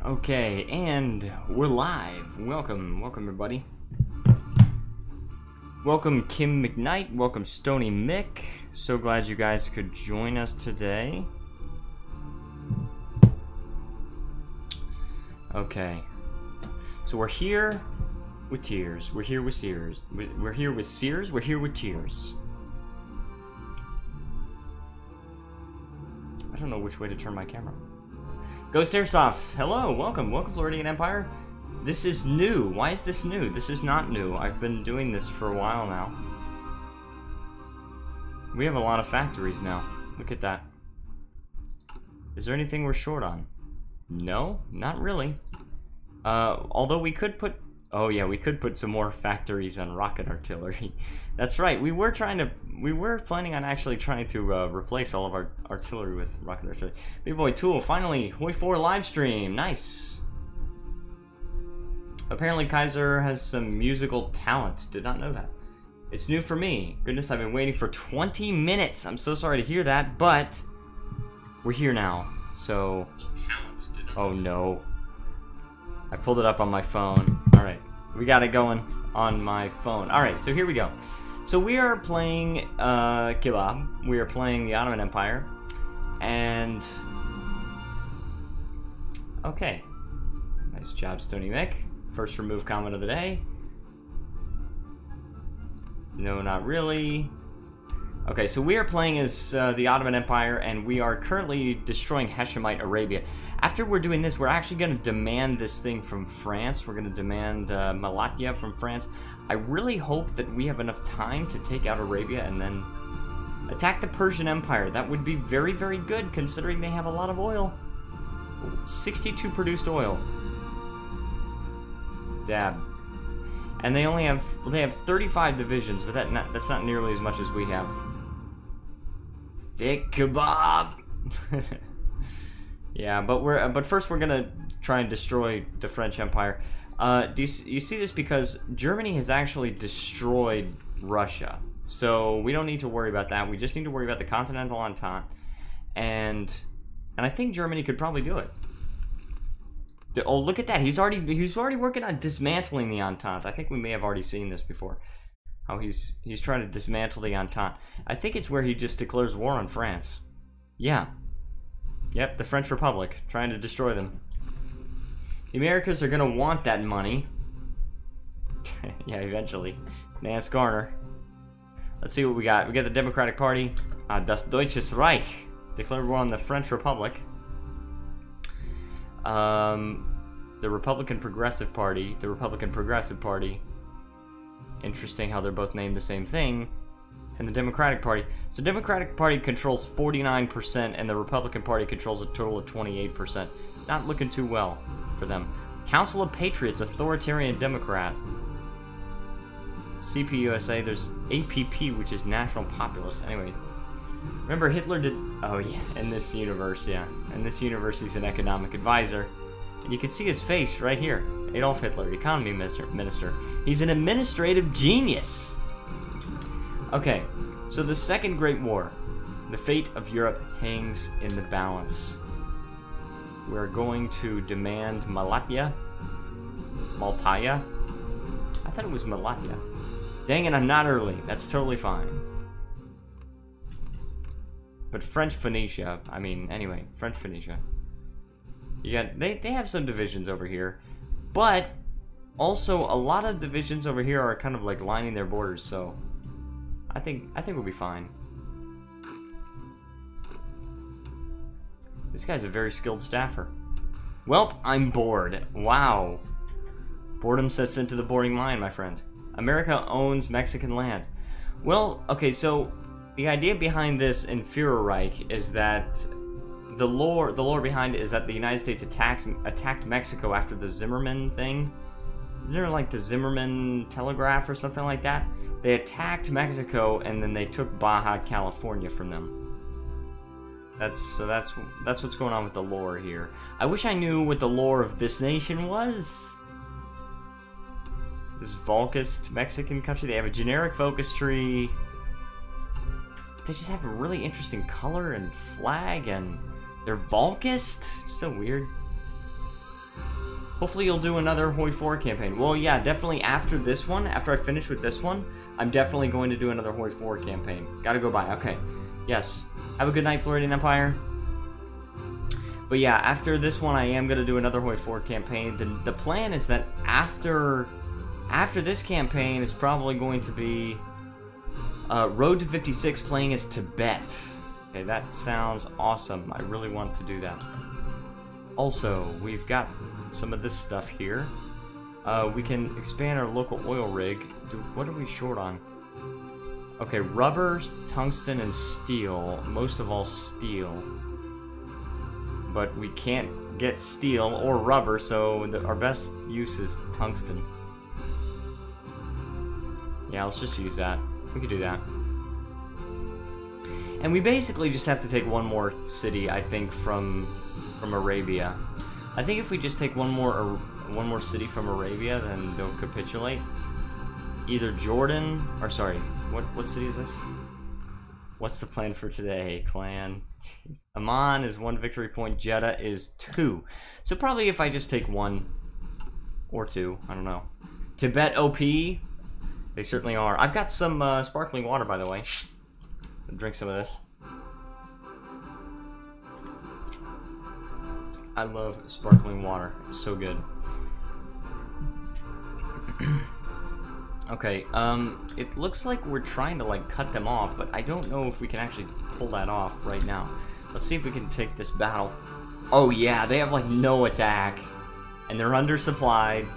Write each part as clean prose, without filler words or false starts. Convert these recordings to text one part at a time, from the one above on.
Okay, and we're live. Welcome everybody. Welcome Kim McKnight, welcome Stony Mick. So glad you guys could join us today. Okay. So we're here with tears. We're here with Sears. We're here with Sears. We're here with tears. I don't know which way to turn my camera. Ghost Airsoft, hello, welcome Floridian Empire. This is new. Why is this new? This is not new. I've been doing this for a while now. We have a lot of factories now. Look at that. Is there anything we're short on? No, not really. Although we could put... Oh yeah, we could put some more factories on rocket artillery. That's right, we were planning on actually trying to replace all of our artillery with rocket artillery. Big Boy Tool, finally, HoI4 live stream, nice. Apparently Kaiser has some musical talent, did not know that. It's new for me. Goodness, I've been waiting for 20 minutes. I'm so sorry to hear that, but we're here now, so... Oh no. I pulled it up on my phone. Alright, we got it going on my phone. Alright, so here we go. So we are playing Kebab. We are playing the Ottoman Empire. And... Okay. Nice job, Stony Mick. First remove comment of the day. No, not really. Okay, so we are playing as the Ottoman Empire, and we are currently destroying Hashemite Arabia. After we're doing this, we're actually going to demand this thing from France. We're going to demand Malatya from France. I really hope that we have enough time to take out Arabia and then attack the Persian Empire. That would be very, very good, considering they have a lot of oil. 62 produced oil. Dab. And they only have 35 divisions, but that's not nearly as much as we have. Thick kebab. Yeah, but first we're gonna try and destroy the French Empire. You see this because Germany has actually destroyed Russia, so we don't need to worry about that. We just need to worry about the Continental Entente, and I think Germany could probably do it. Oh, look at that! He's already working on dismantling the Entente. I think we may have already seen this before. How he's trying to dismantle the Entente. I think it's where he just declares war on France. Yeah. Yep, the French Republic, trying to destroy them. The Americas are gonna want that money. Yeah, eventually. Nance Garner. Let's see what we got. We got the Democratic Party. Das Deutsches Reich. Declared war on the French Republic. The Republican Progressive Party. The Republican Progressive Party. Interesting how they're both named the same thing. And the Democratic Party. So the Democratic Party controls 49% and the Republican Party controls a total of 28%. Not looking too well for them. Council of Patriots, Authoritarian Democrat. CPUSA, there's APP, which is National Populist. Anyway, remember Hitler did... Oh yeah, in this universe, yeah. In this universe, he's an economic advisor. And you can see his face right here. Adolf Hitler, economy minister. He's an administrative genius. Okay, so the Second Great War. The fate of Europe hangs in the balance. We're going to demand Malatya. Maltaya? I thought it was Malatya. Dang it, I'm not early. That's totally fine. But French Phoenicia, I mean, anyway, French Phoenicia. You got, they have some divisions over here. But, also, a lot of divisions over here are kind of like lining their borders, so... I think we'll be fine. This guy's a very skilled staffer. Welp, I'm bored. Wow. Boredom sets into the boring mind, my friend. America owns Mexican land. Well, okay, so the idea behind this in Fuhrerreich is that the lore behind it is that the United States attacked Mexico after the Zimmerman thing. Isn't there like the Zimmerman telegraph or something like that? They attacked Mexico and then they took Baja California from them. That's what's going on with the lore here. I wish I knew what the lore of this nation was. This Volcist Mexican country, they have a generic focus tree. They just have a really interesting color and flag, and they're Volcist. So weird. Hopefully you'll do another HoI4 campaign. Well, yeah, definitely after this one, after I finish with this one, I'm definitely going to do another HoI4 campaign. Gotta go by. Okay. Yes. Have a good night, Floridian Empire. But yeah, after this one, I am going to do another HoI4 campaign. The plan is that after this campaign, it's probably going to be Road to 56 playing as Tibet. Okay, that sounds awesome. I really want to do that. Also, we've got some of this stuff here. We can expand our local oil rig. What are we short on? Okay, rubber, tungsten, and steel. Most of all, steel. But we can't get steel or rubber, so our best use is tungsten. Yeah, let's just use that. We could do that. And we basically just have to take one more city, I think, from Arabia. I think if we just take one more city from Arabia, then they'll capitulate. Either Jordan, or sorry, what city is this? What's the plan for today, clan? Jeez. Amman is 1 victory point, Jeddah is 2. So probably if I just take 1 or 2, I don't know. Tibet OP, they certainly are. I've got some sparkling water, by the way. I'll drink some of this. I love sparkling water. It's so good. Okay, it looks like we're trying to, like, cut them off, but I don't know if we can actually pull that off right now. Let's see if we can take this battle. Oh, yeah, they have, like, no attack. And they're undersupplied.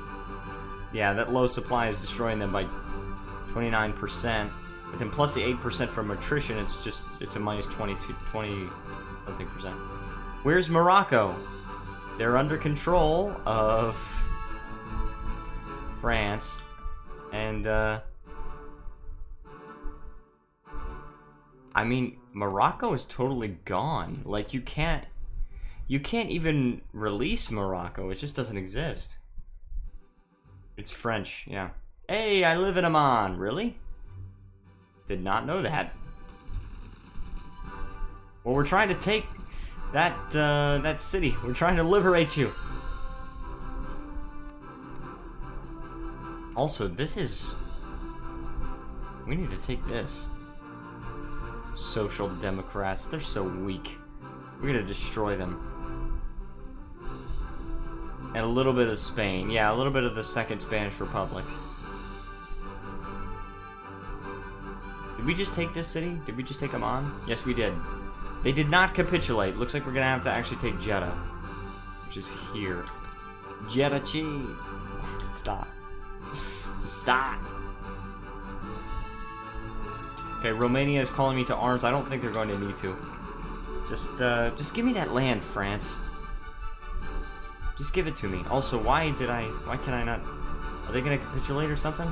Yeah, that low supply is destroying them by 29%. But then plus the 8% from attrition, it's a minus 20 something percent. Where's Morocco? They're under control of France. And, I mean, Morocco is totally gone. Like, you can't even release Morocco. It just doesn't exist. It's French, yeah. Hey, I live in Amman. Really? Did not know that. Well, we're trying to take that city. We're trying to liberate you. Also, this is... We need to take this. Social Democrats. They're so weak. We're gonna destroy them. And a little bit of Spain. Yeah, a little bit of the Second Spanish Republic. Did we just take this city? Did we just take them on? Yes, we did. They did not capitulate. Looks like we're gonna have to actually take Jeddah. Which is here. Jeddah cheese. Stop. Stop. Okay, Romania is calling me to arms. I don't think they're going to need to. Just give me that land, France. Just give it to me. Also, why can I not? Are they gonna capitulate or something?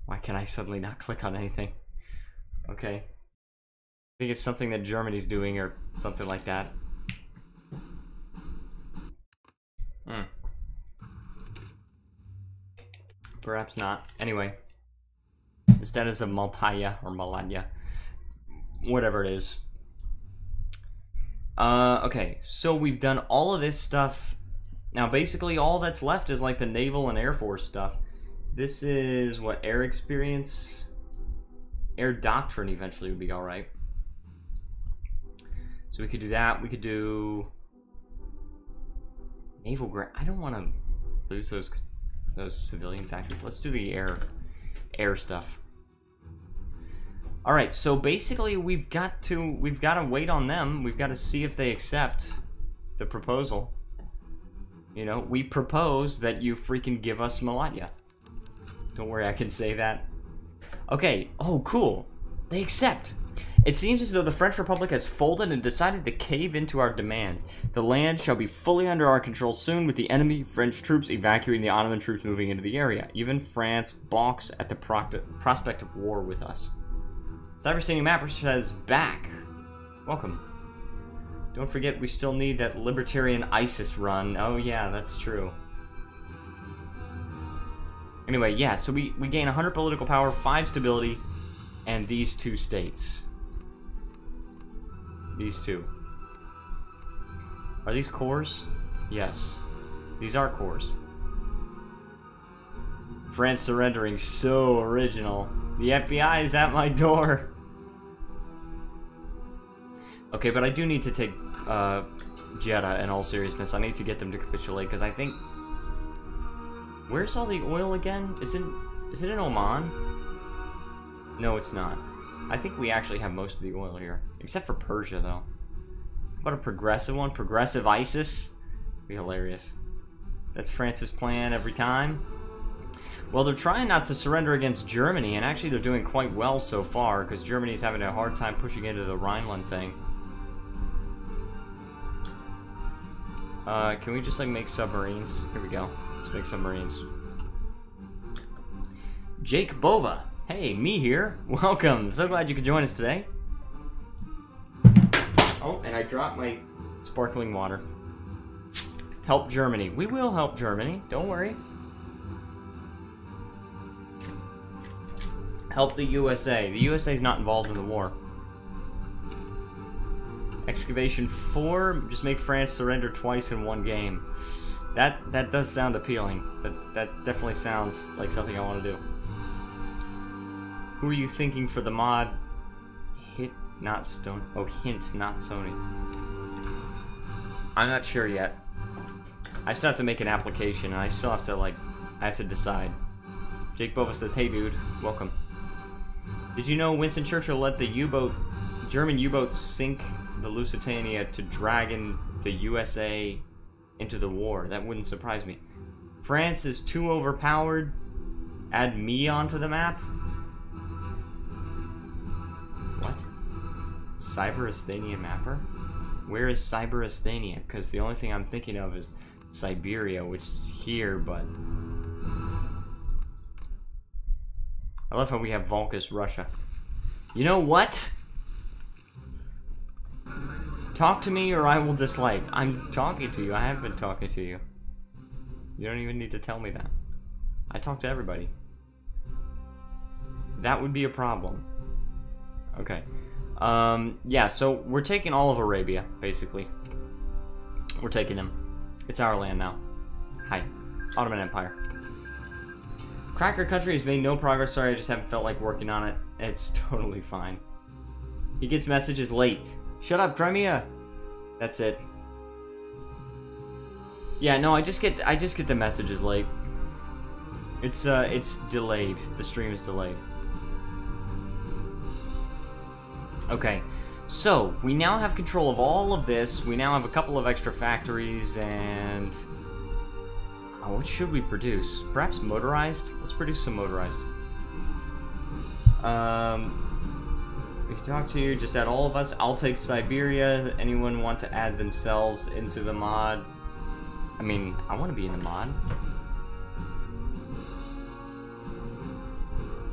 Why can I suddenly not click on anything? Okay. I think it's something that Germany's doing or something like that. Perhaps not. Anyway. Instead it's a Maltaya or Malanya. Whatever it is. Okay, so we've done all of this stuff. Now basically all that's left is like the naval and air force stuff. This is what, air experience? Air doctrine eventually would be alright. So we could do that. We could do naval grant. I don't want to lose those civilian factories. Let's do the air stuff. All right, so basically we've got to wait on them. We've got to see if they accept the proposal. You know, we propose that you freaking give us Malatya. Don't worry, I can say that. Okay. Oh, cool. They accept. It seems as though the French Republic has folded and decided to cave into our demands. The land shall be fully under our control soon, with the enemy French troops evacuating the Ottoman troops moving into the area. Even France balks at the prospect of war with us. Cyberstadium Mapper says, back. Welcome. Don't forget, we still need that libertarian ISIS run. Oh yeah, that's true. Anyway, yeah, so we gain 100 political power, 5 stability, and these 2 states. These 2. Are these cores? Yes. These are cores. France surrendering, so original. The FBI is at my door. Okay, but I do need to take Jeddah in all seriousness. I need to get them to capitulate, because I think... Where's all the oil again? Is it in Oman? No, it's not. I think we actually have most of the oil here. Except for Persia, though. What a progressive one? Progressive ISIS? Be hilarious. That's France's plan every time. Well, they're trying not to surrender against Germany, and actually they're doing quite well so far, because Germany's having a hard time pushing into the Rhineland thing. Can we just, like, make submarines? Here we go. Let's make submarines. Jake Bova. Hey, me here. Welcome. So glad you could join us today. Oh, and I dropped my sparkling water. Help Germany. We will help Germany. Don't worry. Help the USA. The USA is not involved in the war. Excavation 4. Just make France surrender twice in one game. That does sound appealing. That definitely sounds like something I want to do. Who are you thinking for the mod? Hint, not Stone. Oh, hint, not Sony. I'm not sure yet. I still have to make an application, and I still have to, like, I have to decide. Jake Bova says, hey dude, welcome. Did you know Winston Churchill let the German U-boat sink the Lusitania to drag the USA into the war? That wouldn't surprise me. France is too overpowered. Add me onto the map? What? Cyberasthenia mapper? Where is Cyberasthenia? Because the only thing I'm thinking of is Siberia, which is here, but... I love how we have Volcus, Russia. You know what? Talk to me or I will dislike. I'm talking to you. I have been talking to you. You don't even need to tell me that. I talk to everybody. That would be a problem. Okay. Yeah, so we're taking all of Arabia, basically. We're taking them. It's our land now. Hi. Ottoman Empire. Cracker Country has made no progress. Sorry, I just haven't felt like working on it. It's totally fine. He gets messages late. Shut up, Crimea! That's it. Yeah, no, I just get the messages late. It's delayed. The stream is delayed. Okay, so we now have control of all of this. We now have a couple of extra factories, and what should we produce? Perhaps motorized? Let's produce some motorized. We can talk to you, just add all of us. I'll take Siberia. Anyone want to add themselves into the mod? I mean, I want to be in the mod.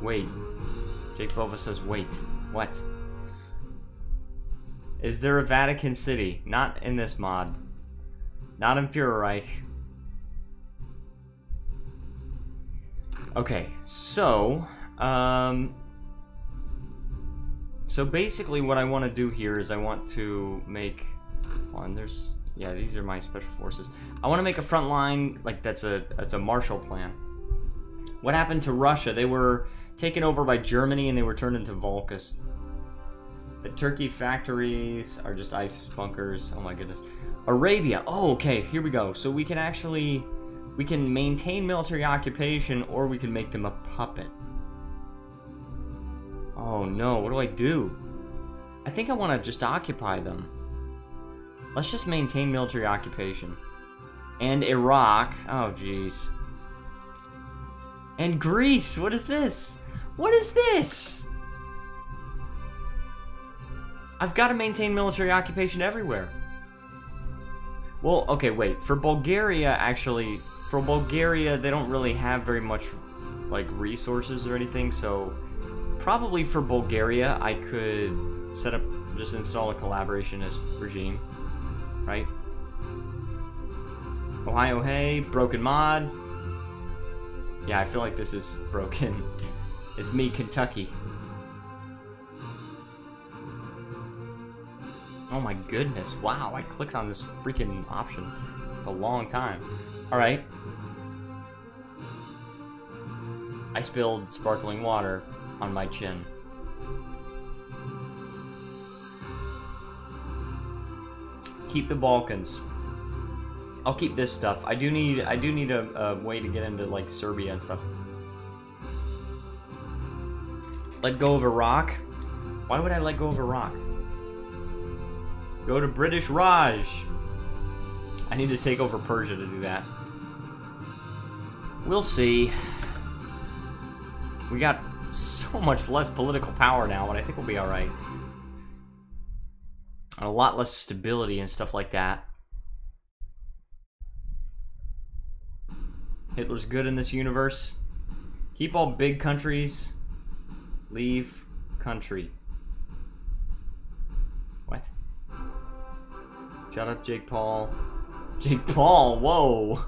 Wait. Jake Bova says wait. What? Is there a Vatican City? Not in this mod. Not in Fuhrerreich. Okay, so, so basically what I want to do here is I want to make, yeah, these are my special forces. I want to make a front line, like that's a Marshall Plan. What happened to Russia? They were taken over by Germany and they were turned into Volcus. The Turkey factories are just ISIS bunkers. Oh my goodness. Arabia. Oh, okay, here we go. So we can actually, we can maintain military occupation or we can make them a puppet. Oh no, what do I do? I think I want to just occupy them. Let's just maintain military occupation. And Iraq. Oh jeez. And Greece. What is this? What is this? I've got to maintain military occupation everywhere. Well, okay, wait. For Bulgaria, actually, for Bulgaria, they don't really have very much, like, resources or anything, so probably for Bulgaria, I could set up, just install a collaborationist regime, right? Ohio, hey, broken mod. Yeah, I feel like this is broken. It's me, Kentucky. Oh my goodness, wow, I clicked on this freaking option. It took a long time. Alright. I spilled sparkling water on my chin. Keep the Balkans. I'll keep this stuff. I do need a way to get into like Serbia and stuff. Let go of Iraq? Why would I let go of Iraq? Go to British Raj. I need to take over Persia to do that. We'll see. We got so much less political power now, but I think we'll be alright. And a lot less stability and stuff like that. Hitler's good in this universe. Keep all big countries. Leave country. What? Shut up, Jake Paul. Jake Paul, whoa!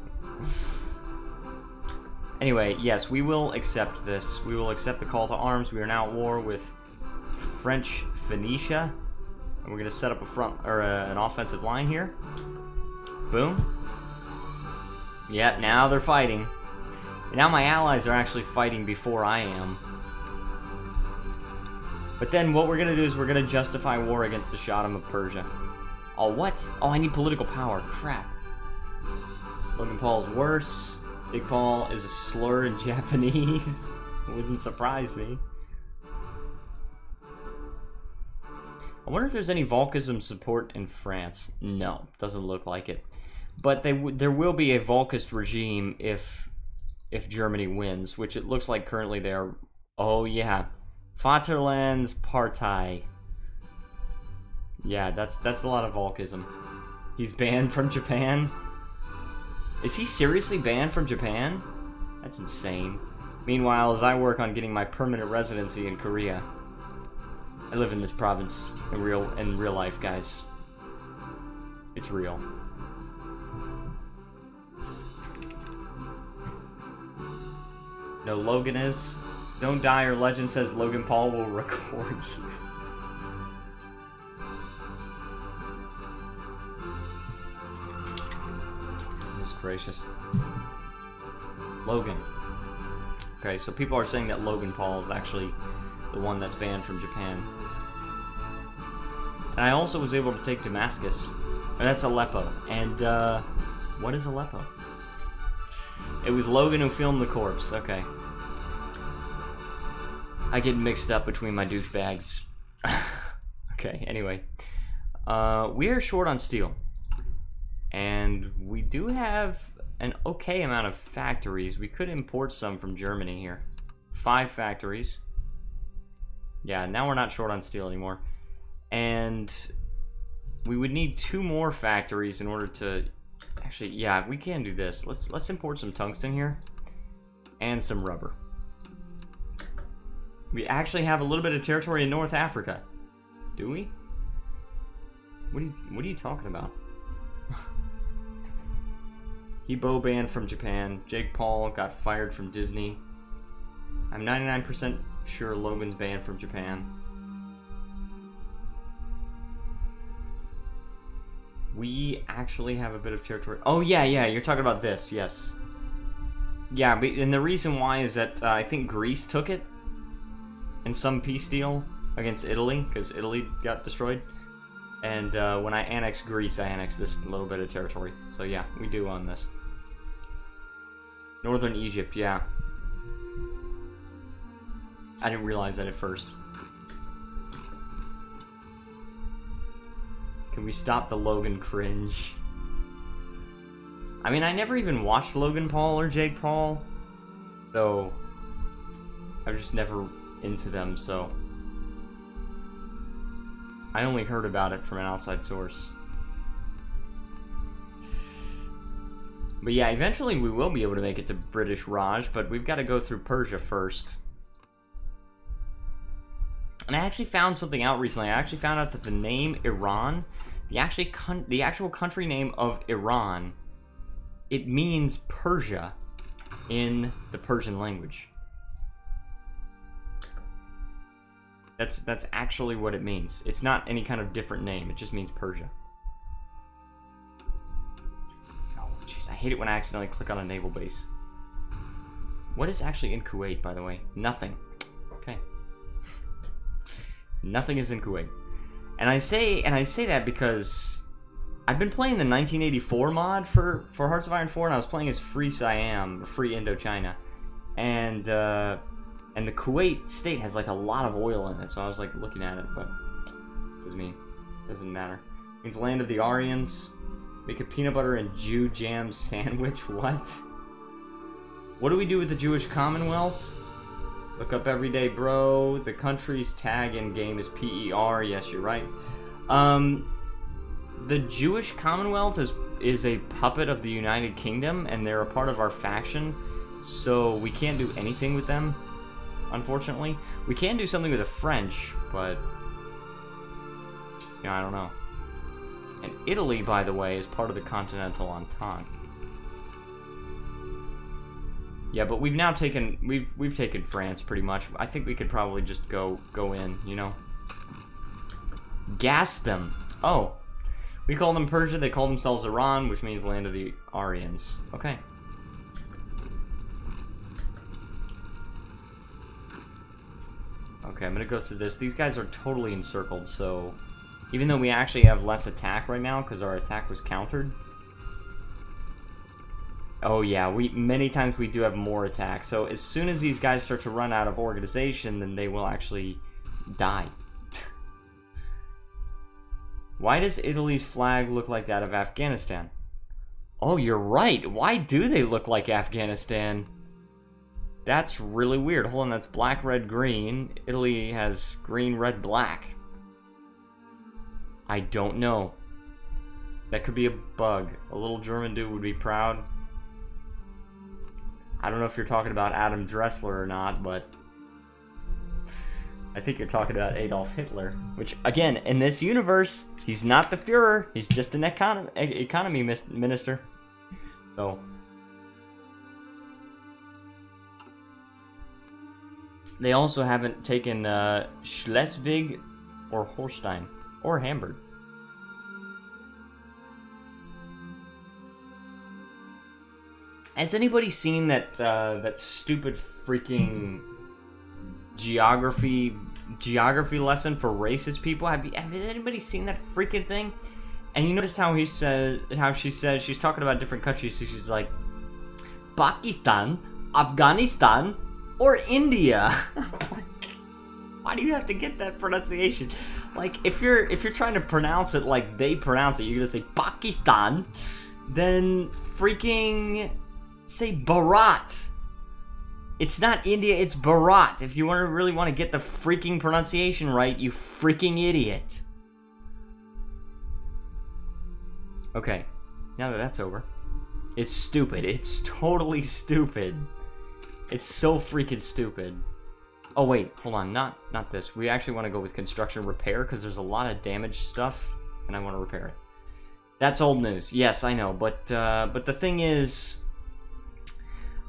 Anyway, yes, we will accept this. We will accept the call to arms. We are now at war with French Phoenicia. And we're going to set up a front, or an offensive line here. Boom. Yeah, now they're fighting. And now my allies are actually fighting before I am. But then what we're going to do is we're going to justify war against the Shahdom of Persia. Oh, what? Oh, I need political power. Crap. Logan Paul's worse. Big Paul is a slur in Japanese. Wouldn't surprise me. I wonder if there's any Volkism support in France. No, doesn't look like it. But there will be a Volkist regime if Germany wins, which it looks like currently they are. Oh yeah, Vaterlands Partei. Yeah, that's a lot of Volkism. He's banned from Japan. Is he seriously banned from Japan? That's insane. Meanwhile, as I work on getting my permanent residency in Korea, I live in this province in real life, guys. It's real. No, Logan is. Don't die or legend says Logan Paul will record you. Goodness gracious. Logan. Okay, so people are saying that Logan Paul is actually the one that's banned from Japan. And I also was able to take Damascus. And that's Aleppo. And, what is Aleppo? It was Logan who filmed the corpse. Okay. I get mixed up between my douchebags. Okay, anyway. We are short on steel. And we do have an okay amount of factories. We could import some from Germany here. 5 factories. Yeah, now we're not short on steel anymore. And we would need 2 more factories in order to... Actually, yeah, we can do this. Let's import some tungsten here. And some rubber. We actually have a little bit of territory in North Africa. Do we? What are you talking about? Hebo banned from Japan. Jake Paul got fired from Disney. I'm 99% sure Logan's banned from Japan. We actually have a bit of territory. Oh, yeah, you're talking about this, yes. Yeah, but, and the reason why is that I think Greece took it in some peace deal against Italy, because Italy got destroyed. And when I annexed Greece, I annexed this little bit of territory. So yeah, we do own this. Northern Egypt, yeah. I didn't realize that at first. Can we stop the Logan cringe? I mean, I never even watched Logan Paul or Jake Paul. So, I was just never into them, so. I only heard about it from an outside source. But yeah, eventually we will be able to make it to British Raj, but we've got to go through Persia first. And I actually found something out recently. I actually found out that the name Iran, the actual country name of Iran, it means Persia in the Persian language. That's actually what it means. It's not any kind of different name. It just means Persia. Oh, jeez, I hate it when I accidentally click on a naval base. What is actually in Kuwait, by the way? Nothing. Okay. Nothing is in Kuwait. And I say that because I've been playing the 1984 mod for Hearts of Iron 4, and I was playing as Free Siam, Free Indochina. And the Kuwait state has like a lot of oil in it, so I was like looking at it, but doesn't matter. It means land of the Aryans. Make a peanut butter and Jew jam sandwich. What? What do we do with the Jewish Commonwealth? Look up everyday bro. The country's tag in game is PER. Yes, you're right. The Jewish Commonwealth is a puppet of the United Kingdom, and they're a part of our faction, so we can't do anything with them. Unfortunately, we can do something with the French, but yeah, I don't know. And Italy, by the way, is part of the Continental Entente. Yeah, but we've now taken we've taken France pretty much. I think we could probably just go in, you know. Gas them. Oh, we call them Persia. They call themselves Iran, which means land of the Aryans. Okay. Okay, I'm gonna go through this. These guys are totally encircled, so even though we actually have less attack right now because our attack was countered. Oh yeah, many times we do have more attack. So as soon as these guys start to run out of organization, then they will actually die. Why does Italy's flag look like that of Afghanistan? Oh, you're right. Why do they look like Afghanistan? That's really weird. Hold on, that's black, red, green. Italy has green, red, black. I don't know. That could be a bug. A little German dude would be proud. I don't know if you're talking about Adam Dressler or not, but I think you're talking about Adolf Hitler. Which, again, in this universe, he's not the Führer. He's just an economy minister. So they also haven't taken Schleswig or Holstein or Hamburg. Has anybody seen that that stupid freaking geography lesson for racist people? Have anybody seen that freaking thing? And you notice how she says she's talking about different countries. So she's like Pakistan, Afghanistan, or India. Why do you have to get that pronunciation? Like if you're trying to pronounce it like they pronounce it, you're gonna say Pakistan, then freaking say Bharat. It's not India, it's Bharat. If you really want to get the freaking pronunciation right, you freaking idiot. Okay, now that that's over. It's stupid. It's totally stupid. It's so freaking stupid. Oh wait, hold on, not this. We actually want to go with construction repair because there's a lot of damaged stuff and I want to repair it. That's old news. Yes, I know, but the thing is,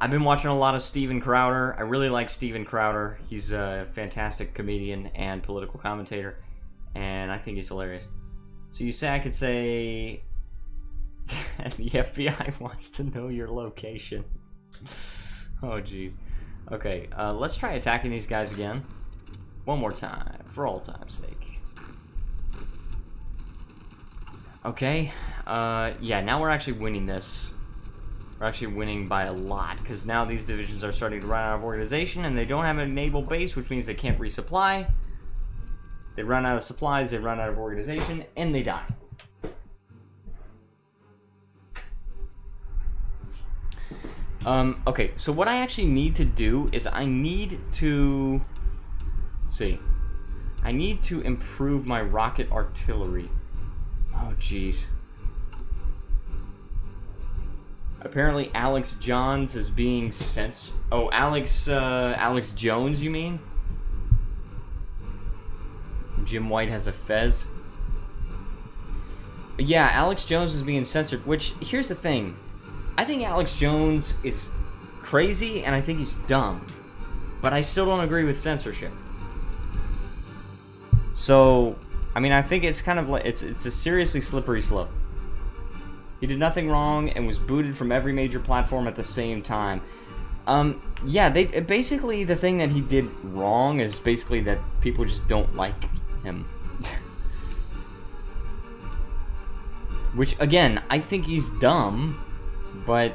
I've been watching a lot of Steven Crowder. I really like Steven Crowder. He's a fantastic comedian and political commentator, and I think he's hilarious. So you say I could say the FBI wants to know your location. Oh, jeez. Okay, let's try attacking these guys again. One more time, for all time's sake. Okay, yeah, now we're actually winning this. We're actually winning by a lot, because now these divisions are starting to run out of organization, and they don't have a naval base, which means they can't resupply. They run out of supplies, they run out of organization, and they die. Okay, so what I actually need to do is I need to... Let's see. I need to improve my rocket artillery. Oh, jeez. Apparently Alex Johns is being censored. Oh, Alex Jones, you mean? Jim White has a fez. Yeah, Alex Jones is being censored, which, here's the thing. I think Alex Jones is crazy, and I think he's dumb. But I still don't agree with censorship. So, I mean, I think it's kind of like, it's a seriously slippery slope. He did nothing wrong and was booted from every major platform at the same time. Yeah, basically the thing that he did wrong is basically that people just don't like him. Which, again, I think he's dumb, but...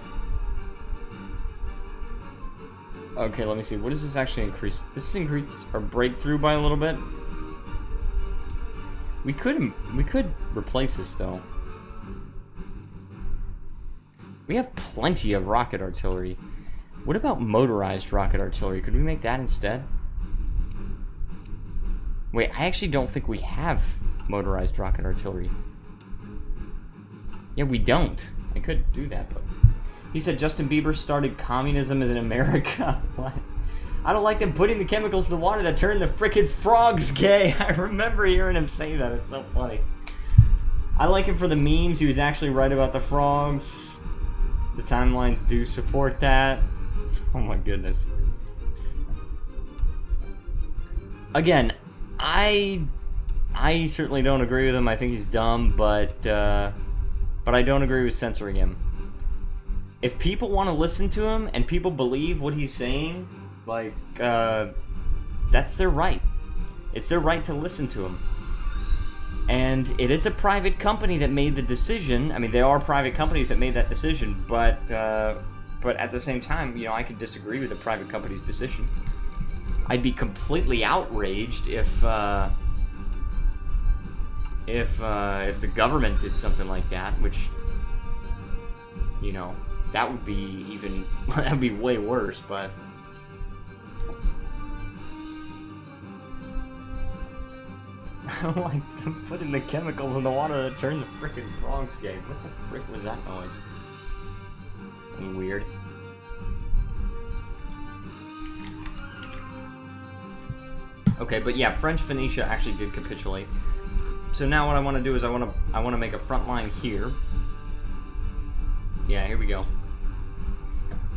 Okay, let me see. What does this actually increase? This increase our breakthrough by a little bit. We could replace this, though. We have plenty of rocket artillery. What about motorized rocket artillery? Could we make that instead? Wait, I actually don't think we have motorized rocket artillery. Yeah, we don't. I could do that, but... He said Justin Bieber started communism in America. What? I don't like them putting the chemicals in the water that turn the frickin' frogs gay. I remember hearing him say that. It's so funny. I like him for the memes. He was actually right about the frogs. The timelines do support that. Oh my goodness. Again, I certainly don't agree with him. I think he's dumb, but I don't agree with censoring him. If people want to listen to him and people believe what he's saying, like, that's their right. It's their right to listen to him. And it is a private company that made the decision. I mean, there are private companies that made that decision, but at the same time, you know, I could disagree with the private company's decision. I'd be completely outraged if the government did something like that, which, you know, that would be even, that would be way worse, but... I don't like them putting the chemicals in the water that turn the frickin' frogs gay. What the frick was that noise? Weird. Okay, but yeah, French Phoenicia actually did capitulate. So now what I want to do is I want to make a front line here. Yeah, here we go.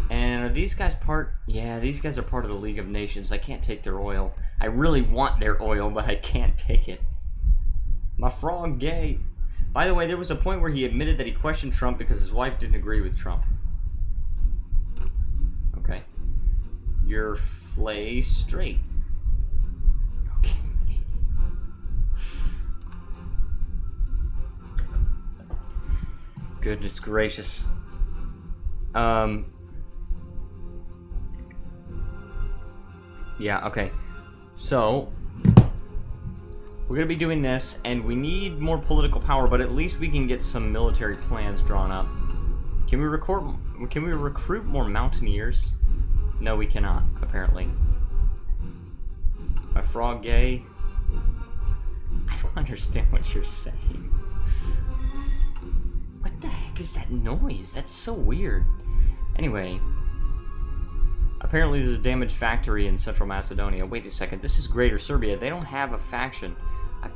And are these guys part? Yeah, these guys are part of the League of Nations. I can't take their oil. I really want their oil, but I can't take it. My frog gay. By the way, there was a point where he admitted that he questioned Trump because his wife didn't agree with Trump. Okay. You're flay straight. Okay. Goodness gracious. Yeah, okay. So, we're going to be doing this, and we need more political power, but at least we can get some military plans drawn up. Can we recruit more mountaineers? No, we cannot, apparently. My frog gay? I don't understand what you're saying. What the heck is that noise? That's so weird. Anyway... Apparently there's a damaged factory in Central Macedonia. Wait a second, this is Greater Serbia. They don't have a faction.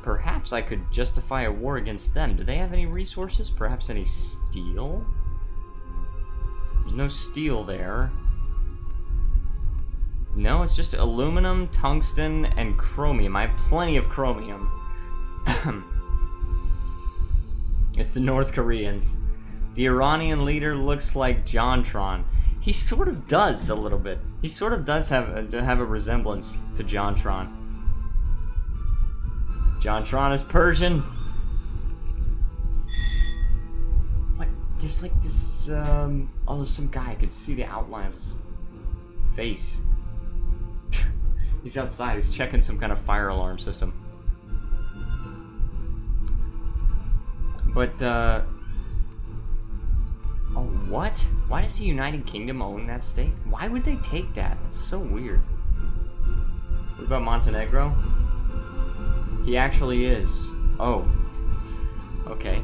Perhaps I could justify a war against them. Do they have any resources? Perhaps any steel? There's no steel there. No, it's just aluminum, tungsten, and chromium. I have plenty of chromium. It's the North Koreans. The Iranian leader looks like JonTron. He sort of does a little bit. He sort of does have a resemblance to JonTron. JonTron is Persian. What? There's like this, oh, there's some guy. I could see the outline of his face. He's outside. He's checking some kind of fire alarm system. But, oh, what? Why does the United Kingdom own that state? Why would they take that? That's so weird. What about Montenegro? He actually is. Oh. Okay.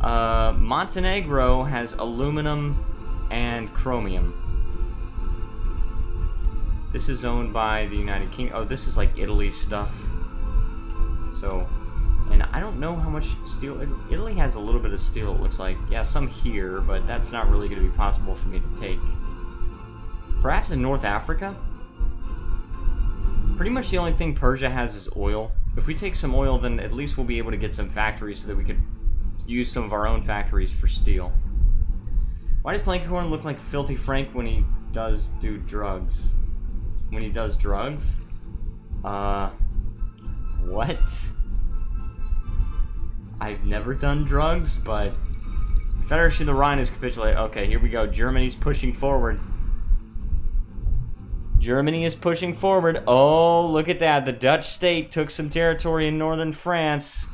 Montenegro has aluminum and chromium. This is owned by the United Kingdom. Oh, this is like Italy's stuff. So... And I don't know how much steel... Italy has a little bit of steel, it looks like. Yeah, some here, but that's not really going to be possible for me to take. Perhaps in North Africa? Pretty much the only thing Persia has is oil, If we take some oil, then at least we'll be able to get some factories so that we could use some of our own factories for steel. Why does Plankicorn look like Filthy Frank when he does do drugs? When he does drugs? What? I've never done drugs, but... Federation of the Rhine is capitulated. Okay, here we go. Germany's pushing forward. Germany is pushing forward. Oh, look at that. The Dutch state took some territory in northern France.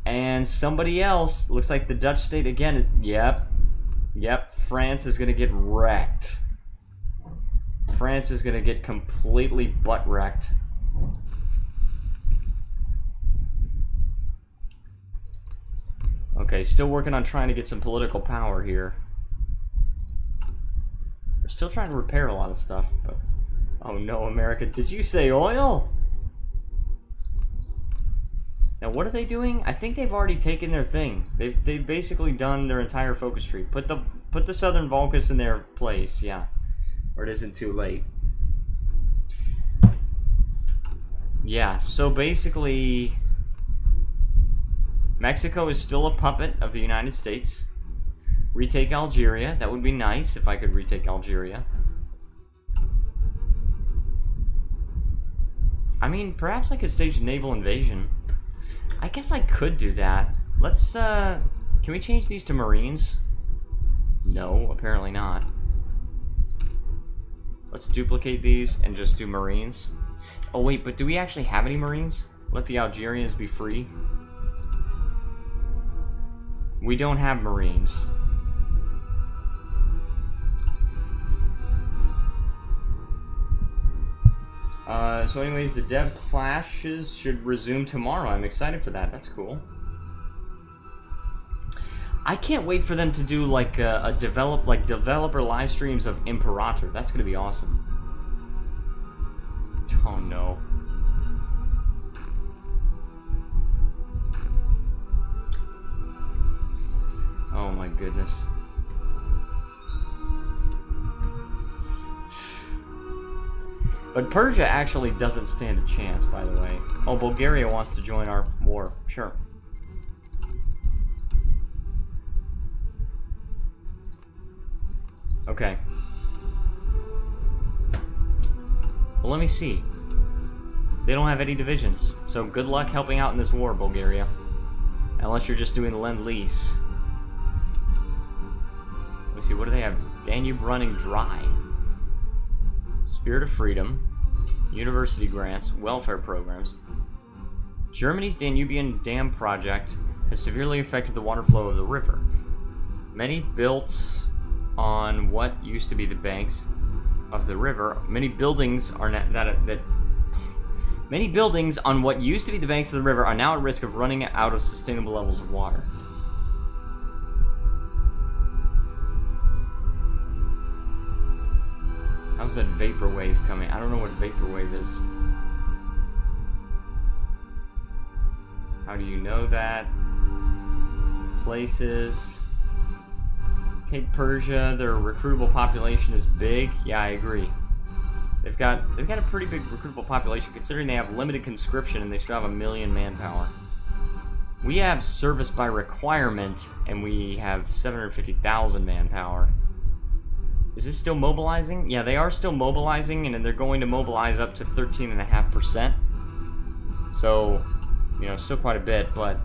And somebody else, looks like the Dutch state again. Yep. Yep, France is going to get wrecked. France is going to get completely butt-wrecked. Okay, still working on trying to get some political power here. We're still trying to repair a lot of stuff, but... Oh no, America, did you say oil? Now, what are they doing? I think they've already taken their thing. They've basically done their entire focus tree. Put the Southern Volcus in their place, yeah. Or it isn't too late. Yeah, so basically... Mexico is still a puppet of the United States. Retake Algeria. That would be nice if I could retake Algeria. I mean, perhaps I could stage a naval invasion. I guess I could do that. Let's, can we change these to Marines? No, apparently not. Let's duplicate these and just do Marines. Oh wait, but do we actually have any Marines? Let the Algerians be free. We don't have Marines. So anyways, the dev clashes should resume tomorrow. I'm excited for that. That's cool. I can't wait for them to do like developer live streams of Imperator. That's gonna be awesome. Oh no. Oh my goodness. But Persia actually doesn't stand a chance, by the way. Oh, Bulgaria wants to join our war. Sure. Okay. Well, let me see. They don't have any divisions, so good luck helping out in this war, Bulgaria. Unless you're just doing Lend-Lease. Let me see, what do they have? Danube running dry. Spirit of Freedom. University grants. Welfare programs. Germany's Danubian Dam project has severely affected the water flow of the river. Many built on what used to be the banks of the river. Many buildings are Many buildings on what used to be the banks of the river are now at risk of running out of sustainable levels of water. How's that vapor wave coming? I don't know what vapor wave is. How do you know that? Places. Take Persia. Their recruitable population is big. Yeah, I agree. They've got a pretty big recruitable population considering they have limited conscription and they still have 1 million manpower. We have service by requirement and we have 750,000 manpower. Is this still mobilizing? Yeah, they are still mobilizing, and they're going to mobilize up to 13.5%. So, you know, still quite a bit, but,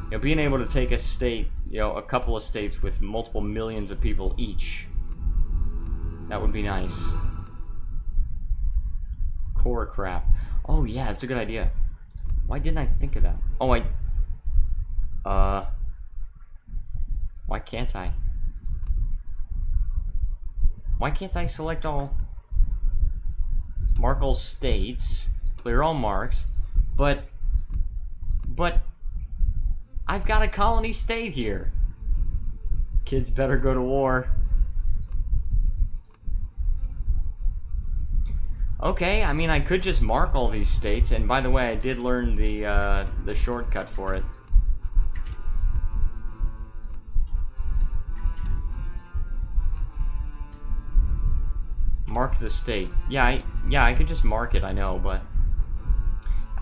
you know, being able to take a state, you know, a couple of states with multiple millions of people each, that would be nice. Core crap. Oh, yeah, that's a good idea. Why didn't I think of that? Oh, why can't I? Why can't I select all? Mark all states, clear all marks, but I've got a colony state here. Kids better go to war. Okay, I mean I could just mark all these states, and by the way, I did learn the shortcut for it. Mark the state. Yeah, I could just mark it, I know, but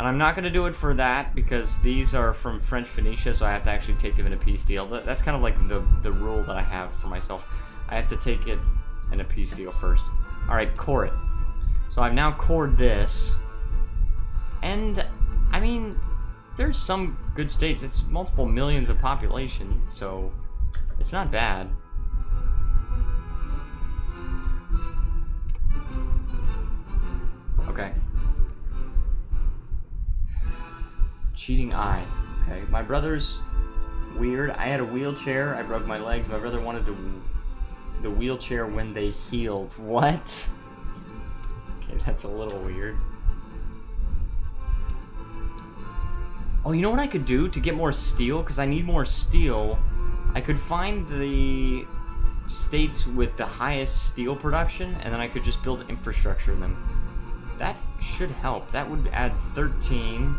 And I'm not going to do it for that because these are from French Phoenicia, so I have to actually take them in a peace deal. That's kind of like the rule that I have for myself. I have to take it in a peace deal first. Alright, core it. So I've now cored this. And, I mean, there's some good states. It's multiple millions of population, so it's not bad. Okay. Cheating eye. Okay, my brother's weird. I had a wheelchair. I broke my legs. My brother wanted the wheelchair when they healed. What? Okay, that's a little weird. Oh, you know what I could do to get more steel? Because I need more steel. I could find the states with the highest steel production, and then I could just build infrastructure in them. That should help. That would add 13.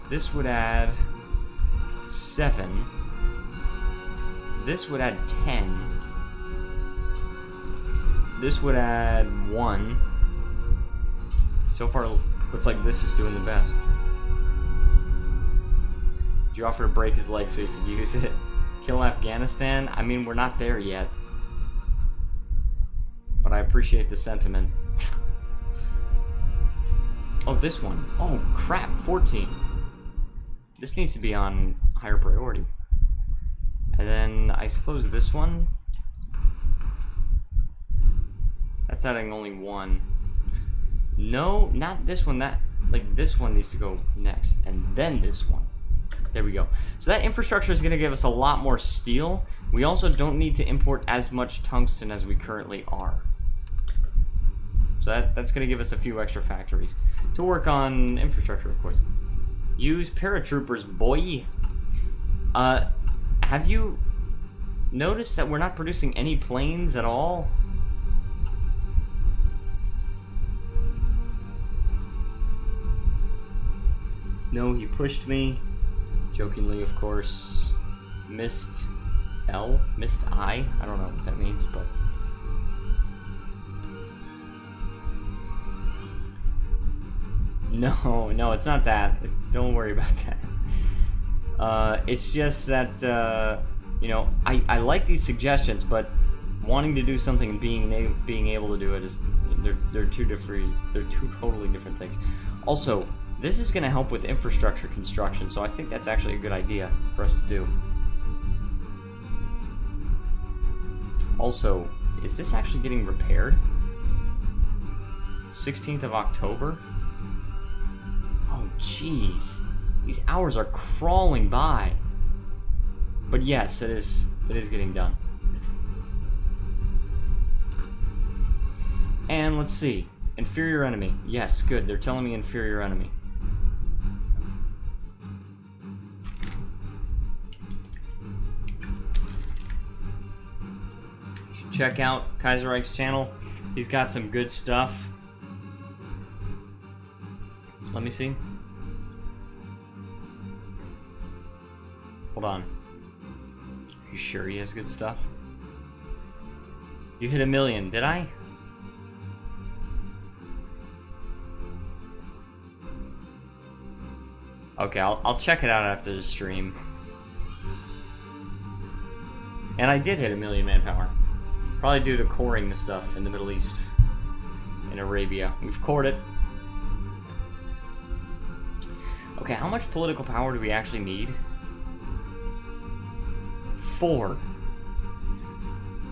This would add 7. This would add 10. This would add 1. So far, looks like this is doing the best. Did you offer to break his leg so you could use it? Kill Afghanistan? I mean, we're not there yet. But I appreciate the sentiment. Oh, this one. Oh, crap. 14. This needs to be on higher priority. And then, I suppose this one? That's adding only 1. No, not this one. Like, this one needs to go next. And then this one. There we go. So that infrastructure is going to give us a lot more steel. We also don't need to import as much tungsten as we currently are. So that's going to give us a few extra factories to work on infrastructure, of course. Use paratroopers, boy. Have you noticed that we're not producing any planes at all? No, he pushed me. Jokingly, of course. Missed L? Missed I? I don't know what that means, but... No, it's not that. Don't worry about that. It's just that, you know, I like these suggestions, but wanting to do something and being able to do it is... They're two totally different things. Also, this is going to help with infrastructure construction, so I think that's actually a good idea for us to do. Also, is this actually getting repaired? 16th of October? Oh, jeez. These hours are crawling by. But yes, it is getting done. And let's see. Inferior enemy. Yes, good. They're telling me inferior enemy. Check out Kaiserreich's channel. He's got some good stuff. Let me see. Hold on. Are you sure he has good stuff? You hit 1 million, did I? Okay, I'll check it out after the stream. And I did hit 1 million manpower. Probably due to coring the stuff in the Middle East. In Arabia. We've cored it. Okay, how much political power do we actually need? 4.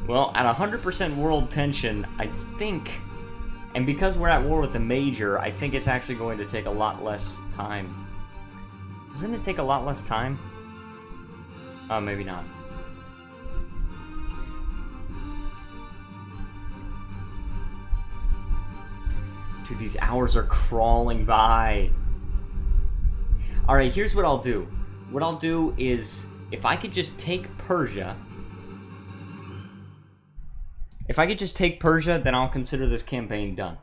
Well, at 100% world tension, I think... And because we're at war with a major, I think it's actually going to take a lot less time. Doesn't it take a lot less time? Oh, maybe not. Dude, these hours are crawling by. Alright, here's what I'll do. What I'll do is, if I could just take Persia... If I could just take Persia, then I'll consider this campaign done.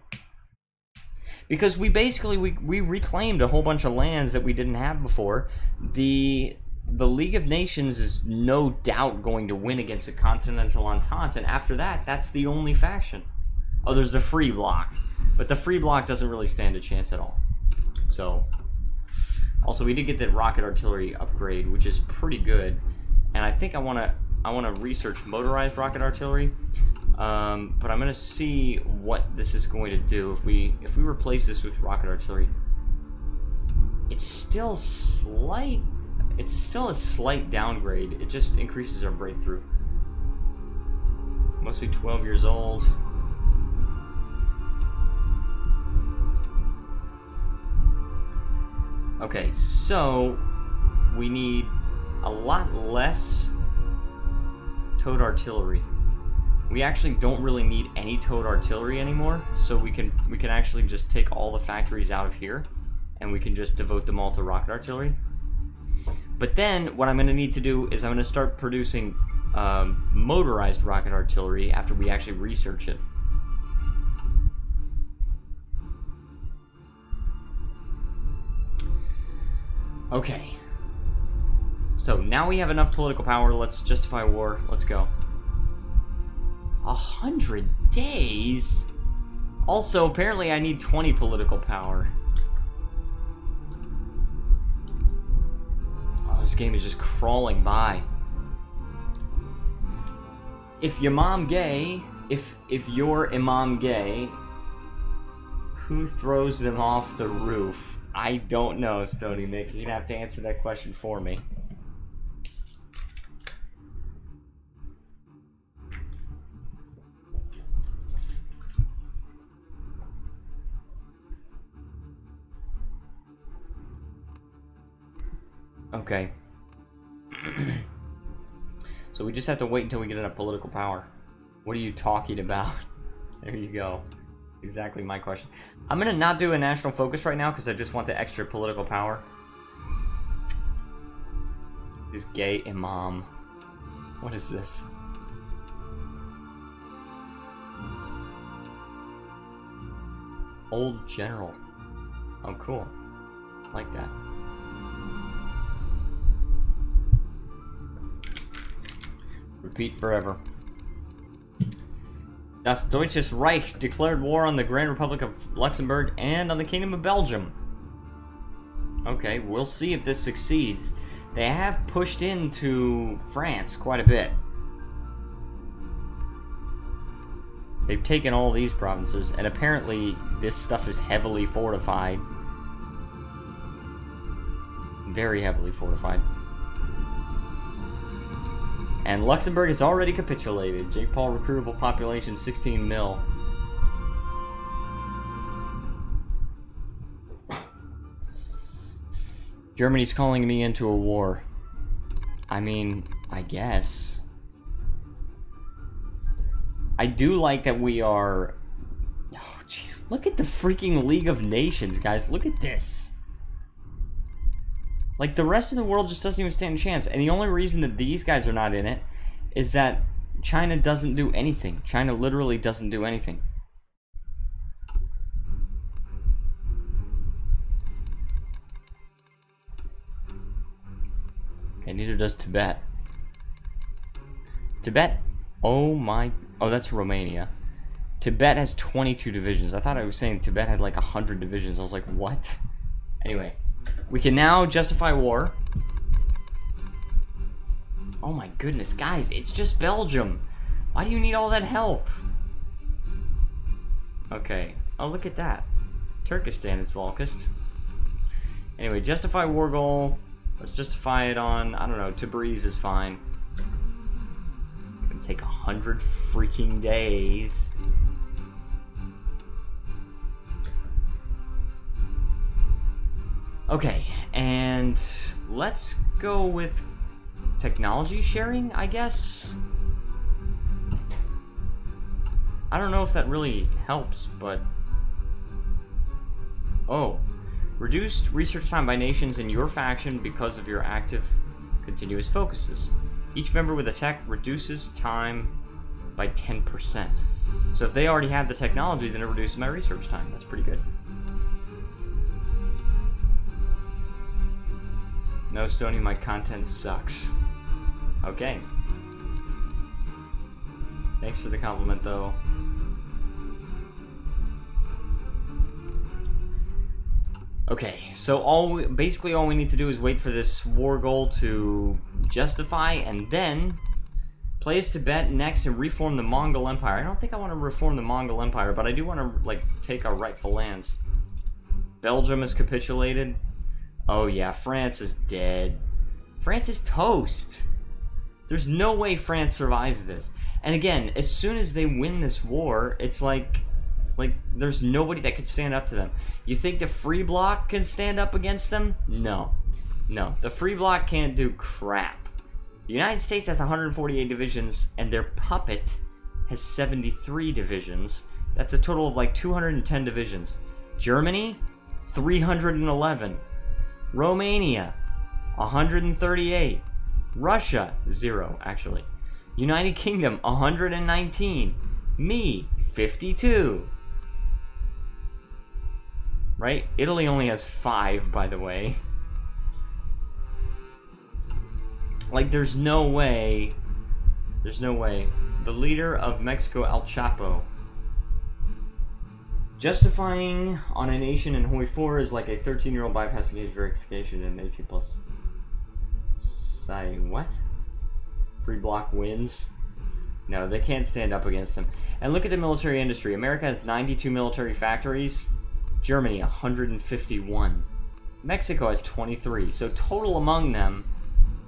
Because we basically, we reclaimed a whole bunch of lands that we didn't have before. The League of Nations is no doubt going to win against the Continental Entente, and after that, that's the only faction. Oh, there's the Free Bloc. But the Free Bloc doesn't really stand a chance at all. So, Also, we did get that rocket artillery upgrade, which is pretty good. And I think I wanna research motorized rocket artillery. But I'm gonna see what this is going to do if we replace this with rocket artillery. It's still a slight downgrade. It just increases our breakthrough. Mostly 12 years old. Okay, so we need a lot less towed artillery. We actually don't really need any towed artillery anymore, so we can actually just take all the factories out of here, and we can just devote them all to rocket artillery. But then what I'm going to need to do is I'm going to start producing motorized rocket artillery after we actually research it. Okay. So now we have enough political power. Let's justify war. Let's go. 100 days? Also, apparently I need 20 political power. Oh, this game is just crawling by. If your mom gay, if your imam gay, who throws them off the roof? I don't know, Stony Nick. You're gonna have to answer that question for me. Okay. So we just have to wait until we get enough political power. What are you talking about? There you go. Exactly my question. I'm gonna not do a national focus right now because I just want the extra political power. This gay imam. What is this? Old general. Oh, cool. Like that. Repeat forever. Das Deutsches Reich declared war on the Grand Republic of Luxembourg and on the Kingdom of Belgium. Okay, we'll see if this succeeds. They have pushed into France quite a bit. They've taken all these provinces, and apparently this stuff is heavily fortified. Very heavily fortified. And Luxembourg has already capitulated. Jake Paul recruitable population 16 mil. Germany's calling me into a war. I mean, I guess. I do like that we are... Oh, jeez. Look at the freaking League of Nations, guys. Look at this. Like, the rest of the world just doesn't even stand a chance. And the only reason that these guys are not in it is that China doesn't do anything. China literally doesn't do anything. Okay, neither does Tibet. Tibet, oh my... Oh, that's Romania. Tibet has 22 divisions. I thought I was saying Tibet had like 100 divisions. I was like, what? Anyway. We can now justify war. Oh my goodness, guys, it's just Belgium. Why do you need all that help? Okay. Oh, look at that. Turkestan is Volkist. Anyway, justify war goal. Let's justify it on, I don't know, Tabriz is fine. It's gonna take 100 freaking days. Okay, and let's go with technology sharing, I guess. I don't know if that really helps, but... Oh. Reduced research time by nations in your faction because of your active continuous focuses. Each member with a tech reduces time by 10%. So if they already have the technology, then it reduces my research time. That's pretty good. No, Stony, my content sucks. Okay. Thanks for the compliment, though. Okay, so basically all we need to do is wait for this war goal to justify, and then play as Tibet next and reform the Mongol Empire. I don't think I want to reform the Mongol Empire, but I do want to, like, take our rightful lands. Belgium has capitulated. Oh yeah, France is dead. France is toast. There's no way France survives this. And again, as soon as they win this war, it's like there's nobody that could stand up to them. You think the Free Bloc can stand up against them? No. No, the Free Bloc can't do crap. The United States has 148 divisions, and their puppet has 73 divisions. That's a total of like 210 divisions. Germany, 311. Romania, 138. Russia, 0, actually. United Kingdom, 119. Me, 52. Right? Italy only has 5, by the way. Like, there's no way. There's no way. The leader of Mexico, El Chapo. Justifying on a nation in HoI4 is like a 13-year-old bypassing age verification in 18 plus. Say what? Free Bloc wins? No, they can't stand up against them. And look at the military industry. America has 92 military factories. Germany, 151. Mexico has 23. So total among them,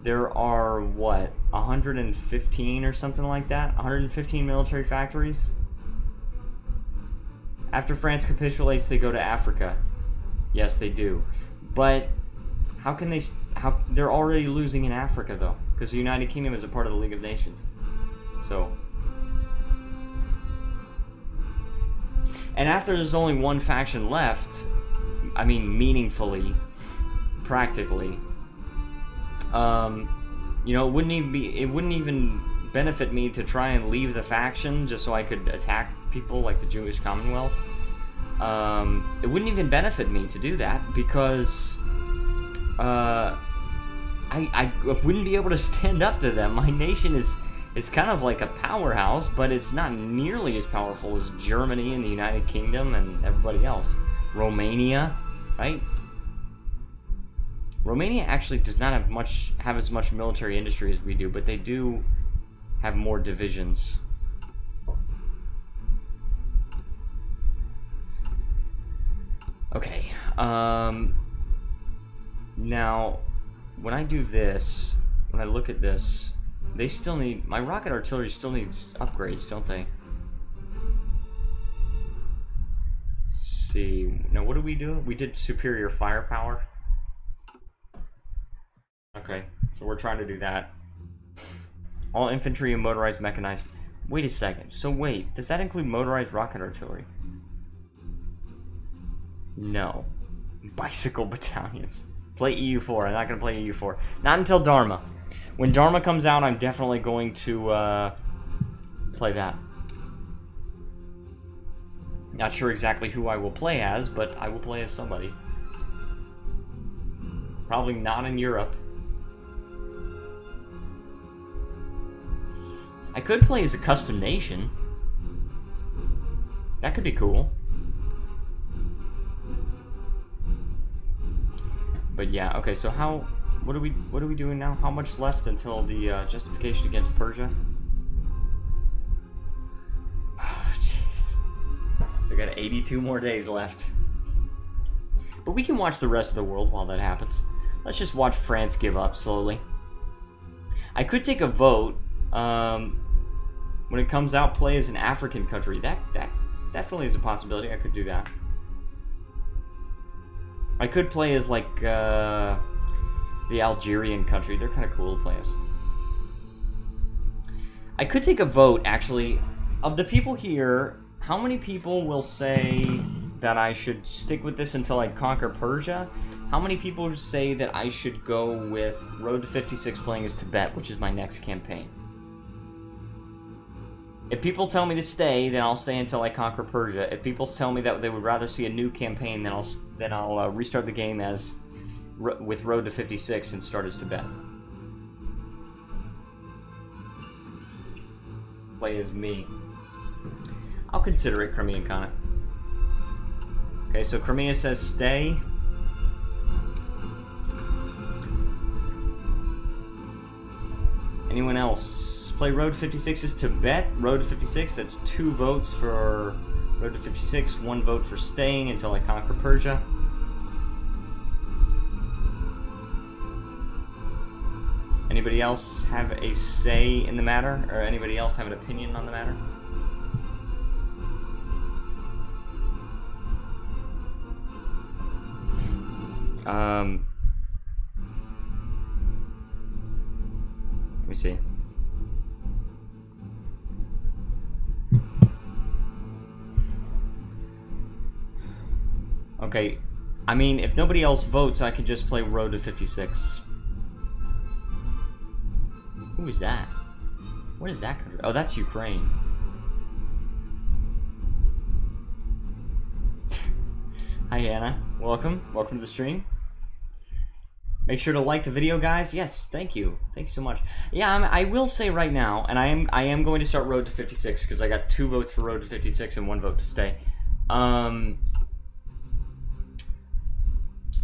there are, what, 115 or something like that? 115 military factories? After France capitulates, they go to Africa. Yes, they do. But how can they... they're already losing in Africa, though. Because the United Kingdom is a part of the League of Nations. So... And after there's only one faction left, I mean, meaningfully, practically, you know, it wouldn't even benefit me to try and leave the faction just so I could attack people like the Jewish Commonwealth. It wouldn't even benefit me to do that because I wouldn't be able to stand up to them. My nation is kind of like a powerhouse, but it's not nearly as powerful as Germany and the United Kingdom and everybody else. Romania, right? Romania actually does not have as much military industry as we do, but they do have more divisions. Okay. Now, when I do this, when I look at this, they still need... My rocket artillery still needs upgrades, don't they? Let's see... Now, what do? We did superior firepower. Okay, so we're trying to do that. All infantry and motorized mechanized... Wait a second. So wait, does that include motorized rocket artillery? No. Bicycle battalions. Play EU4. I'm not going to play EU4. Not until Dharma. When Dharma comes out, I'm definitely going to play that. Not sure exactly who I will play as, but I will play as somebody. Probably not in Europe. I could play as a custom nation. That could be cool. But yeah, okay, so what are we doing now? How much left until the justification against Persia? Oh, jeez. So I got 82 more days left. But we can watch the rest of the world while that happens. Let's just watch France give up slowly. I could take a vote. When it comes out, play as an African country. That definitely is a possibility. I could do that. I could play as, like, the Algerian country. They're kind of cool to play as. I could take a vote, actually. Of the people here, how many people will say that I should stick with this until I conquer Persia? How many people say that I should go with Road to 56 playing as Tibet, which is my next campaign? If people tell me to stay, then I'll stay until I conquer Persia. If people tell me that they would rather see a new campaign, then I'll restart the game as with Road to 56 and start as Tibet. Play as me. I'll consider it Crimean Khanate. Okay, so Crimea says stay. Anyone else? Play Road to 56 is Tibet. Road to 56, that's 2 votes for Road to 56, 1 vote for staying until I conquer Persia. Anybody else have a say in the matter? Or anybody else have an opinion on the matter? Let me see. Okay, I mean, if nobody else votes, I could just play Road to 56. Who is that? What is that country? Oh, that's Ukraine. Hi, Anna. Welcome. Welcome to the stream. Make sure to like the video, guys. Yes, thank you. Thank you so much. Yeah, I will say right now, and I am going to start Road to 56 because I got 2 votes for Road to 56 and 1 vote to stay.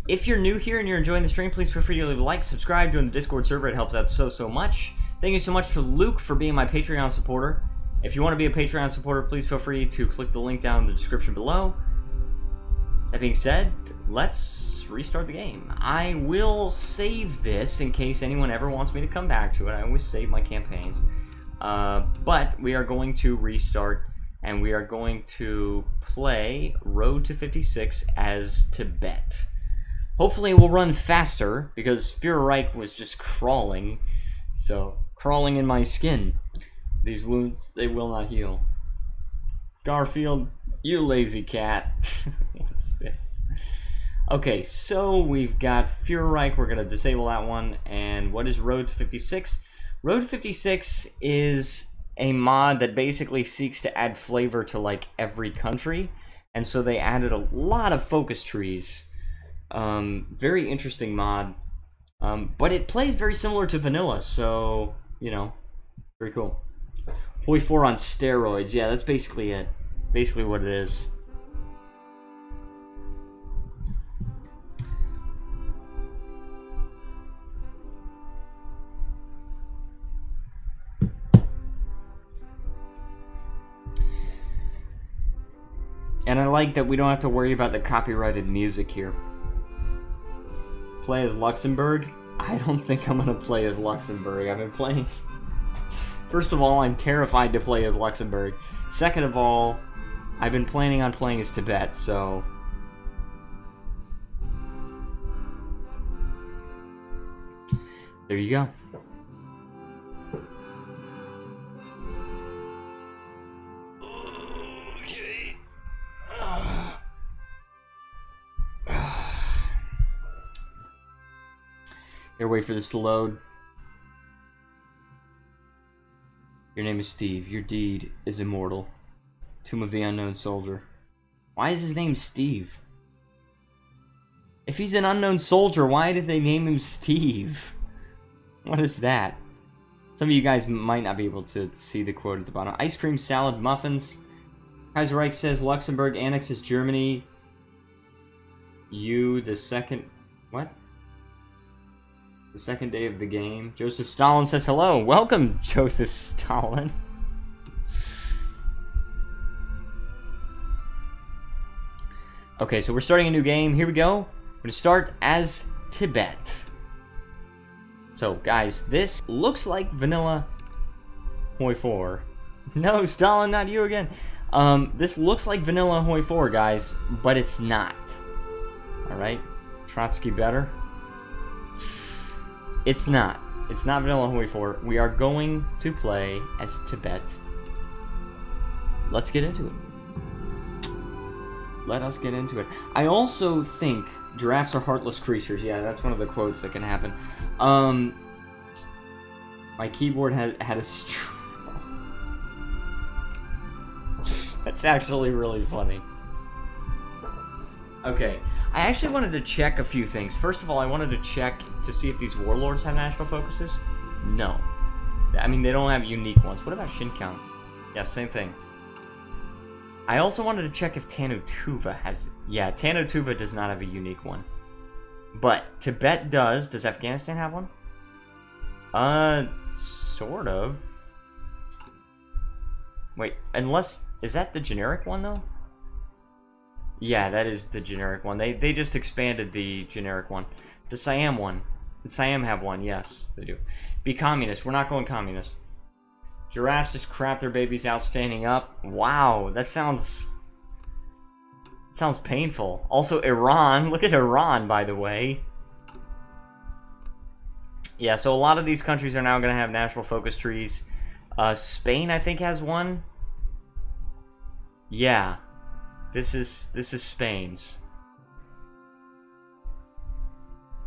If you're new here and you're enjoying the stream, please feel free to leave a like, subscribe, join the Discord server. It helps out so much. Thank you so much to Luke for being my Patreon supporter. If you want to be a Patreon supporter, please feel free to click the link down in the description below. That being said, let's restart the game. I will save this in case anyone ever wants me to come back to it. I always save my campaigns. But we are going to restart, and we are going to play Road to 56 as Tibet. Hopefully it will run faster, because Fuhrerreich was just crawling. So, crawling in my skin. These wounds, they will not heal. Garfield, you lazy cat. What's this? Okay, so we've got Fuhrerreich. We're going to disable that one. And what is Road to 56? Road to 56 is a mod that basically seeks to add flavor to, like, every country. And so they added a lot of focus trees. Very interesting mod. But it plays very similar to vanilla, so, you know, very cool. HoI4 on steroids. Yeah, that's basically it. Basically what it is. And I like that we don't have to worry about the copyrighted music here. Play as Luxembourg? I don't think I'm gonna play as Luxembourg. I've been playing... First of all, I'm terrified to play as Luxembourg. Second of all, I've been planning on playing as Tibet, so... There you go. Okay. Here, wait for this to load. Your name is Steve. Your deed is immortal. Tomb of the Unknown Soldier. Why is his name Steve? If he's an unknown soldier, why did they name him Steve? What is that? Some of you guys might not be able to see the quote at the bottom. Ice cream, salad, muffins. Kaiserreich says Luxembourg annexes Germany. You, the second... What? The second day of the game. Joseph Stalin says hello. Welcome, Joseph Stalin. Okay, so we're starting a new game. Here we go. We're going to start as Tibet. So, guys, this looks like vanilla HoI4. No, Stalin, not you again. This looks like vanilla HoI4, guys, but it's not. Alright? Trotsky better. It's not. It's not vanilla HoI4. We are going to play as Tibet. Let's get into it. Let us get into it. I also think giraffes are heartless creatures. Yeah, that's one of the quotes that can happen. My keyboard had a That's actually really funny. Okay, I actually wanted to check a few things. First of all, I wanted to check to see if these warlords have national focuses. No. I mean, they don't have unique ones. What about Shinkan? Yeah, same thing. I also wanted to check if Tanutuva has... Yeah, Tanutuva does not have a unique one. But Tibet does. Does Afghanistan have one? Sort of. Wait, unless... Is that the generic one, though? Yeah, that is the generic one. They just expanded the generic one. The Siam one. The Siam have one, yes, they do. Be communist. We're not going communist. Giraffes just crap their babies out standing up. Wow, that sounds... It sounds painful. Also, Iran. Look at Iran, by the way. Yeah, so a lot of these countries are now going to have national focus trees. Spain, I think, has one. Yeah. This is Spain's.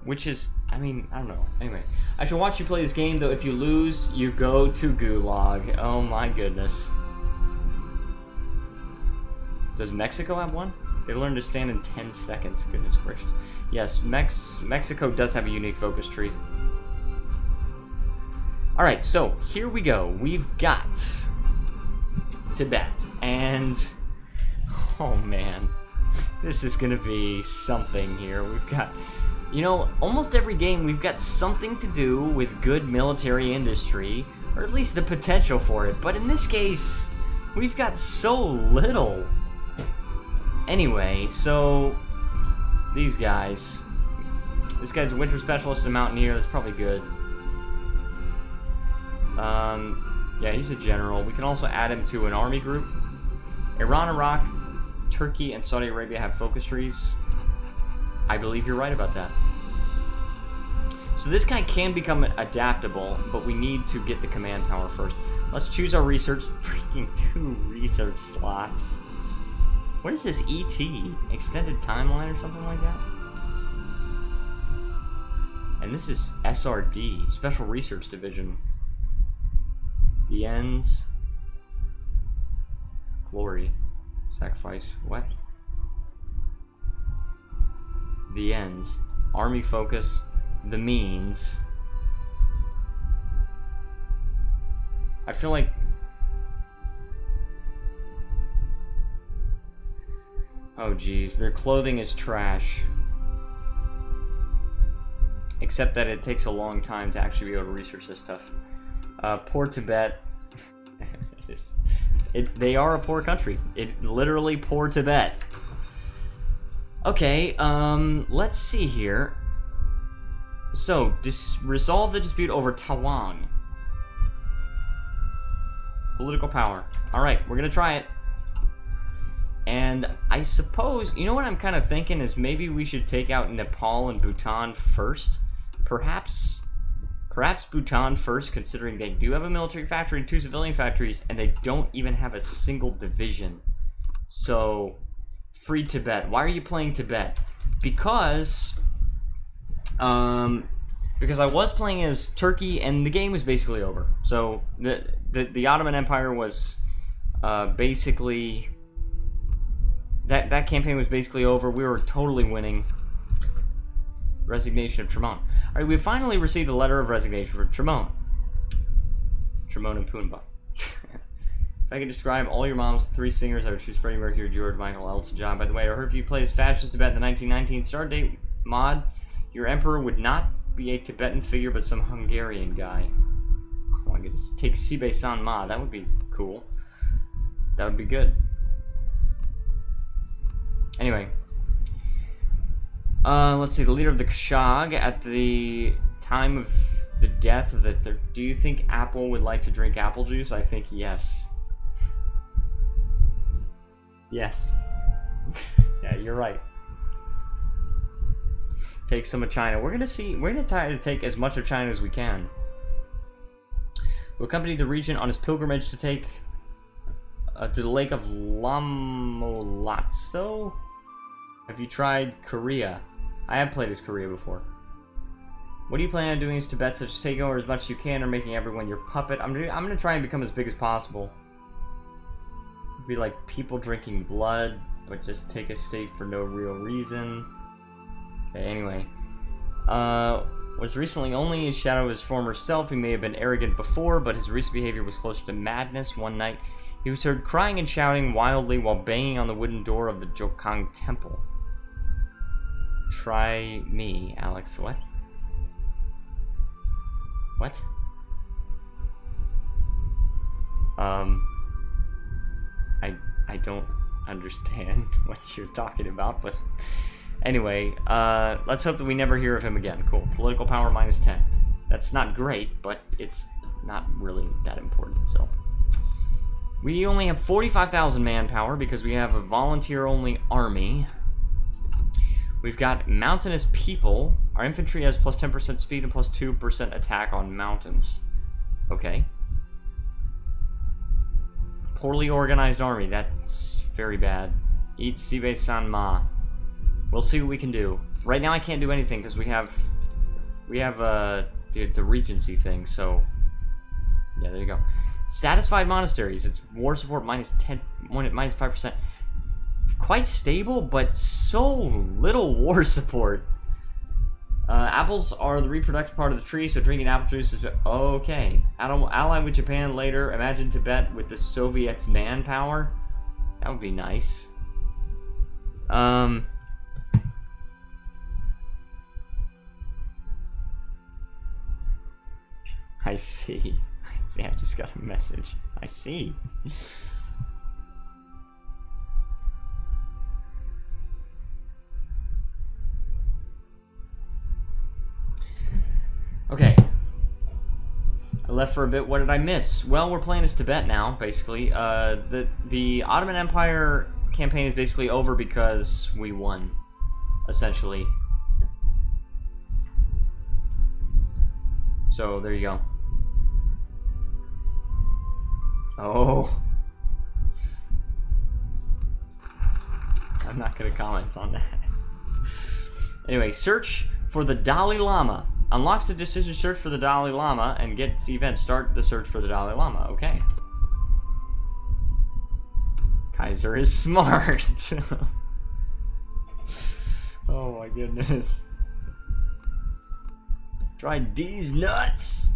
Which is, I mean, I don't know. Anyway, I shall watch you play this game, though. If you lose, you go to Gulag. Oh my goodness. Does Mexico have one? They learned to stand in 10 seconds. Goodness gracious. Yes, Mexico does have a unique focus tree. Alright, so here we go. We've got Tibet, and oh man, this is gonna be something here. We've got, you know, almost every game we've got something to do with good military industry, or at least the potential for it, but in this case, we've got so little. Anyway, so these guys. This guy's a winter specialist, a mountaineer, that's probably good. Yeah, he's a general. We can also add him to an army group. Iran, Iraq, Turkey, and Saudi Arabia have focus trees. I believe you're right about that. So this guy can become adaptable, but we need to get the command power first. Let's choose our research. Freaking 2 research slots. What is this ET? Extended timeline or something like that? And this is SRD, Special Research Division. The ends. Glory. Sacrifice. What? The ends. Army focus. The means. I feel like... Oh geez, their clothing is trash. Except that it takes a long time to actually be able to research this stuff. Poor Tibet. They are a poor country. Literally poor Tibet. Okay, let's see here. So, resolve the dispute over Taiwan. Political power. Alright, we're gonna try it. And I suppose, you know what I'm kind of thinking is maybe we should take out Nepal and Bhutan first. Perhaps Bhutan first, considering they do have a military factory and 2 civilian factories, and they don't even have a single division. So, free Tibet. Why are you playing Tibet? Because I was playing as Turkey, and the game was basically over. So, the Ottoman Empire was basically... That campaign was basically over. We were totally winning. Resignation of Tremont. Alright, we finally received a letter of resignation for Tremont. Tremont and Poonba. If I could describe all your moms, 3 singers, I would choose Freddie Mercury, George Michael, Elton John. By the way, I heard if you play as fascist Tibet in the 1919 start date mod, your emperor would not be a Tibetan figure, but some Hungarian guy. Oh my goodness. Take Sibe-san mod. That would be cool. That would be good. Anyway. Let's see, the leader of the Kashag at the time of the death of the... Do you think Apple would like to drink apple juice? I think yes. Yes. Yeah, you're right. Take some of China. We're gonna try to take as much of China as we can. We'll accompany the regent on his pilgrimage to take... to the lake of Lamolotso? Have you tried Korea? I have played as Korea before. What do you plan on doing as Tibet, such as taking over as much as you can or making everyone your puppet? I'm gonna try and become as big as possible. Be like people drinking blood, but just take a state for no real reason. Okay, anyway. Was recently only a shadow of his former self. He may have been arrogant before, but his recent behavior was closer to madness. One night, he was heard crying and shouting wildly while banging on the wooden door of the Jokang temple. Try me, Alex. What? What? I don't understand what you're talking about, but anyway, let's hope that we never hear of him again. Cool. Political power -10. That's not great, but it's not really that important, so. We only have 45,000 manpower because we have a volunteer-only army. We've got mountainous people. Our infantry has plus 10% speed and plus 2% attack on mountains. Okay. Poorly organized army. That's very bad. Eat Sibe San Ma. We'll see what we can do. Right now I can't do anything because we have the Regency thing, so yeah, there you go. Satisfied monasteries. It's war support -10, -5%. Quite stable, but so little war support. Apples are the reproductive part of the tree, so drinking apple juice is... Okay. Ally with Japan later. Imagine Tibet with the Soviets' manpower. That would be nice. I see. I just got a message. I see. Okay. I left for a bit. What did I miss? Well, we're playing as Tibet now, basically. The Ottoman Empire campaign is basically over because we won, essentially. So, there you go. Oh. I'm not going to comment on that. Anyway, search for the Dalai Lama. Unlocks the decision search for the Dalai Lama and gets the event. Start the search for the Dalai Lama. Okay. Kaiser is smart. Oh my goodness. Try these nuts.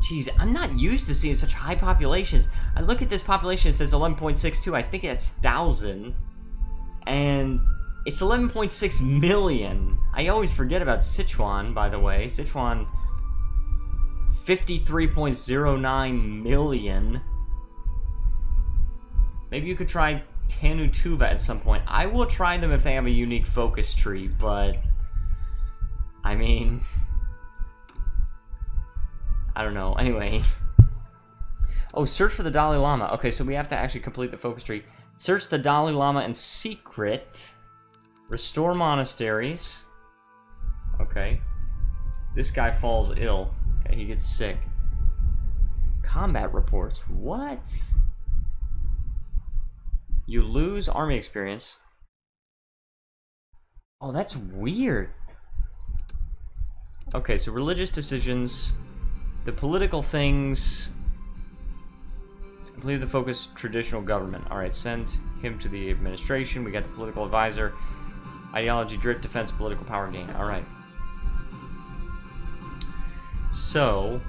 Jeez, I'm not used to seeing such high populations. I look at this population, it says 11.62. I think that's 1,000. And it's 11.6 million. I always forget about Sichuan, by the way. Sichuan, 53.09 million. Maybe you could try Tanutuva at some point. I will try them if they have a unique focus tree, but... I mean... I don't know. Anyway. Oh, search for the Dalai Lama. Okay, so we have to actually complete the focus tree. Search the Dalai Lama in secret. Restore monasteries. Okay. This guy falls ill. Okay, he gets sick. Combat reports. What? You lose army experience. Oh, that's weird. Okay, so religious decisions. The political things. Let's complete the focus traditional government. Alright, send him to the administration. We got the political advisor. Ideology, drift, defense, political power gain. Alright. So.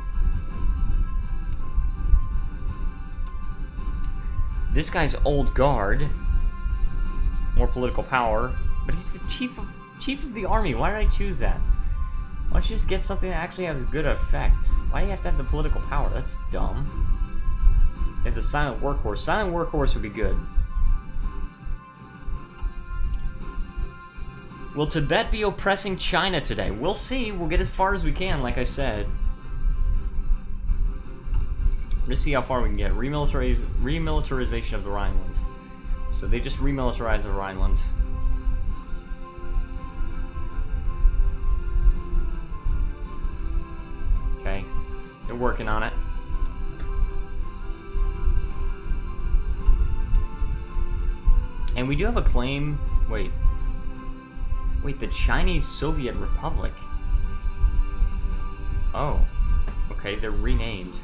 This guy's old guard. More political power. But he's the chief of the army. Why did I choose that? Why don't you just get something that actually has good effect? Why do you have to have the political power? That's dumb. You have the silent workhorse. Silent workhorse would be good. Will Tibet be oppressing China today? We'll see. We'll get as far as we can, like I said. Let's see how far we can get. Remilitarization of the Rhineland. So they just remilitarized the Rhineland. Okay. They're working on it. And we do have a claim. Wait, the Chinese Soviet Republic. Oh. Okay, they're renamed.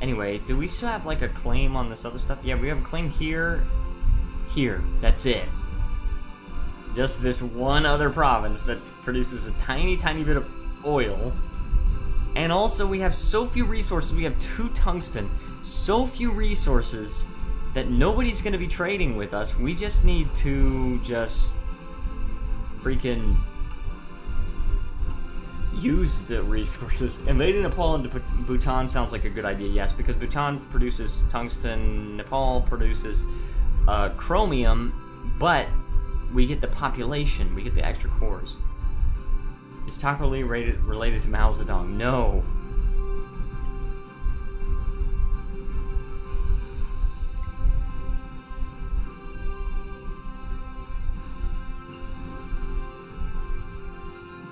Anyway, do we still have like a claim on this other stuff? Yeah, we have a claim here. Here. That's it. Just this one other province that produces a tiny, tiny bit of oil. And also we have so few resources. We have 2 tungsten. So few resources that nobody's going to be trading with us. We just need to just freaking use the resources. Invading Nepal into Bhutan sounds like a good idea, yes, because Bhutan produces tungsten, Nepal produces chromium, but we get the population, we get the extra cores. Is Taco Lee related to Mao Zedong? No.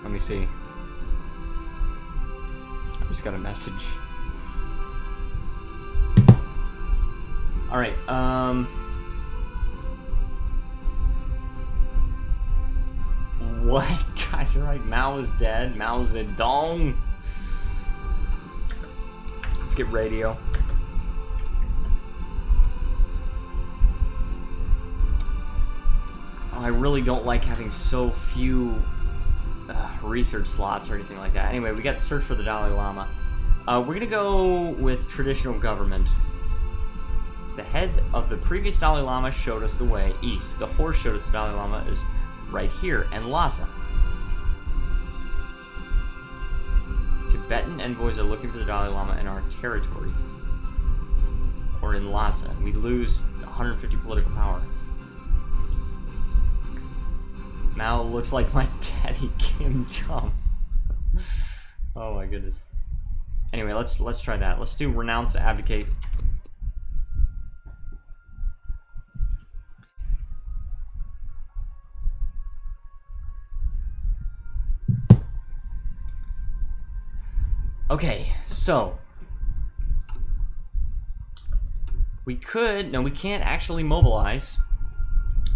Let me see. I just got a message. Alright, what? Guys are right, Mao is dead. Mao Zedong. Let's get radio. Oh, I really don't like having so few research slots or anything like that. Anyway, we got search for the Dalai Lama. We're gonna go with traditional government. The head of the previous Dalai Lama showed us the way east. The horse showed us the Dalai Lama is right here, and Lhasa. Tibetan envoys are looking for the Dalai Lama in our territory. Or in Lhasa. We lose 150 political power. Mao looks like my daddy Kim Jong. Oh my goodness. Anyway, let's try that. Let's do renounce to abdicate. Okay, so we can't actually mobilize.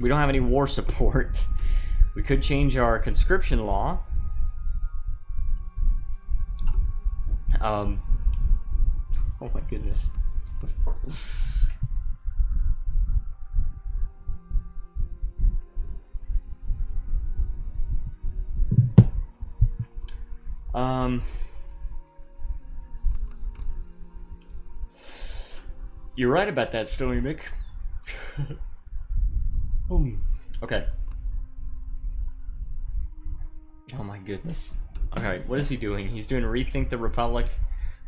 We don't have any war support. We could change our conscription law. Oh my goodness. You're right about that, Stony Mick. Okay. Oh my goodness. Okay, what is he doing? He's doing Rethink the Republic.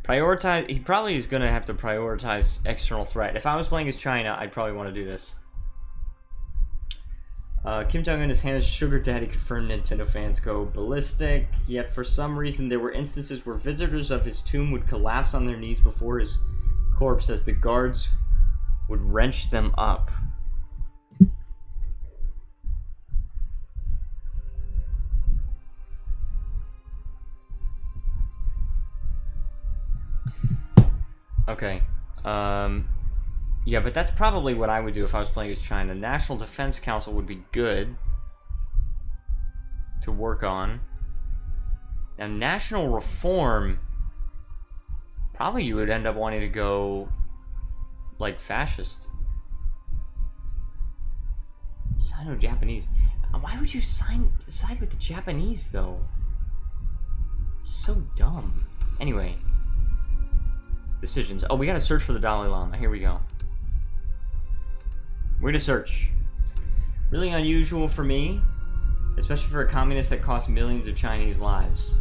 Prioritize. He probably is going to have to prioritize external threat. If I was playing as China, I'd probably want to do this. Kim Jong-un is Hannah's sugar daddy. Confirmed Nintendo fans go ballistic. Yet for some reason there were instances where visitors of his tomb would collapse on their knees before his corpse as the guards would wrench them up. Okay, yeah, but that's probably what I would do if I was playing as China. National Defense Council would be good to work on. Now, national reform, probably you would end up wanting to go, like, fascist. Sino-Japanese. Why would you side with the Japanese, though? It's so dumb. Anyway. Decisions. Oh, we gotta search for the Dalai Lama. Here we go. We're gonna search. Really unusual for me, especially for a communist that cost millions of Chinese lives.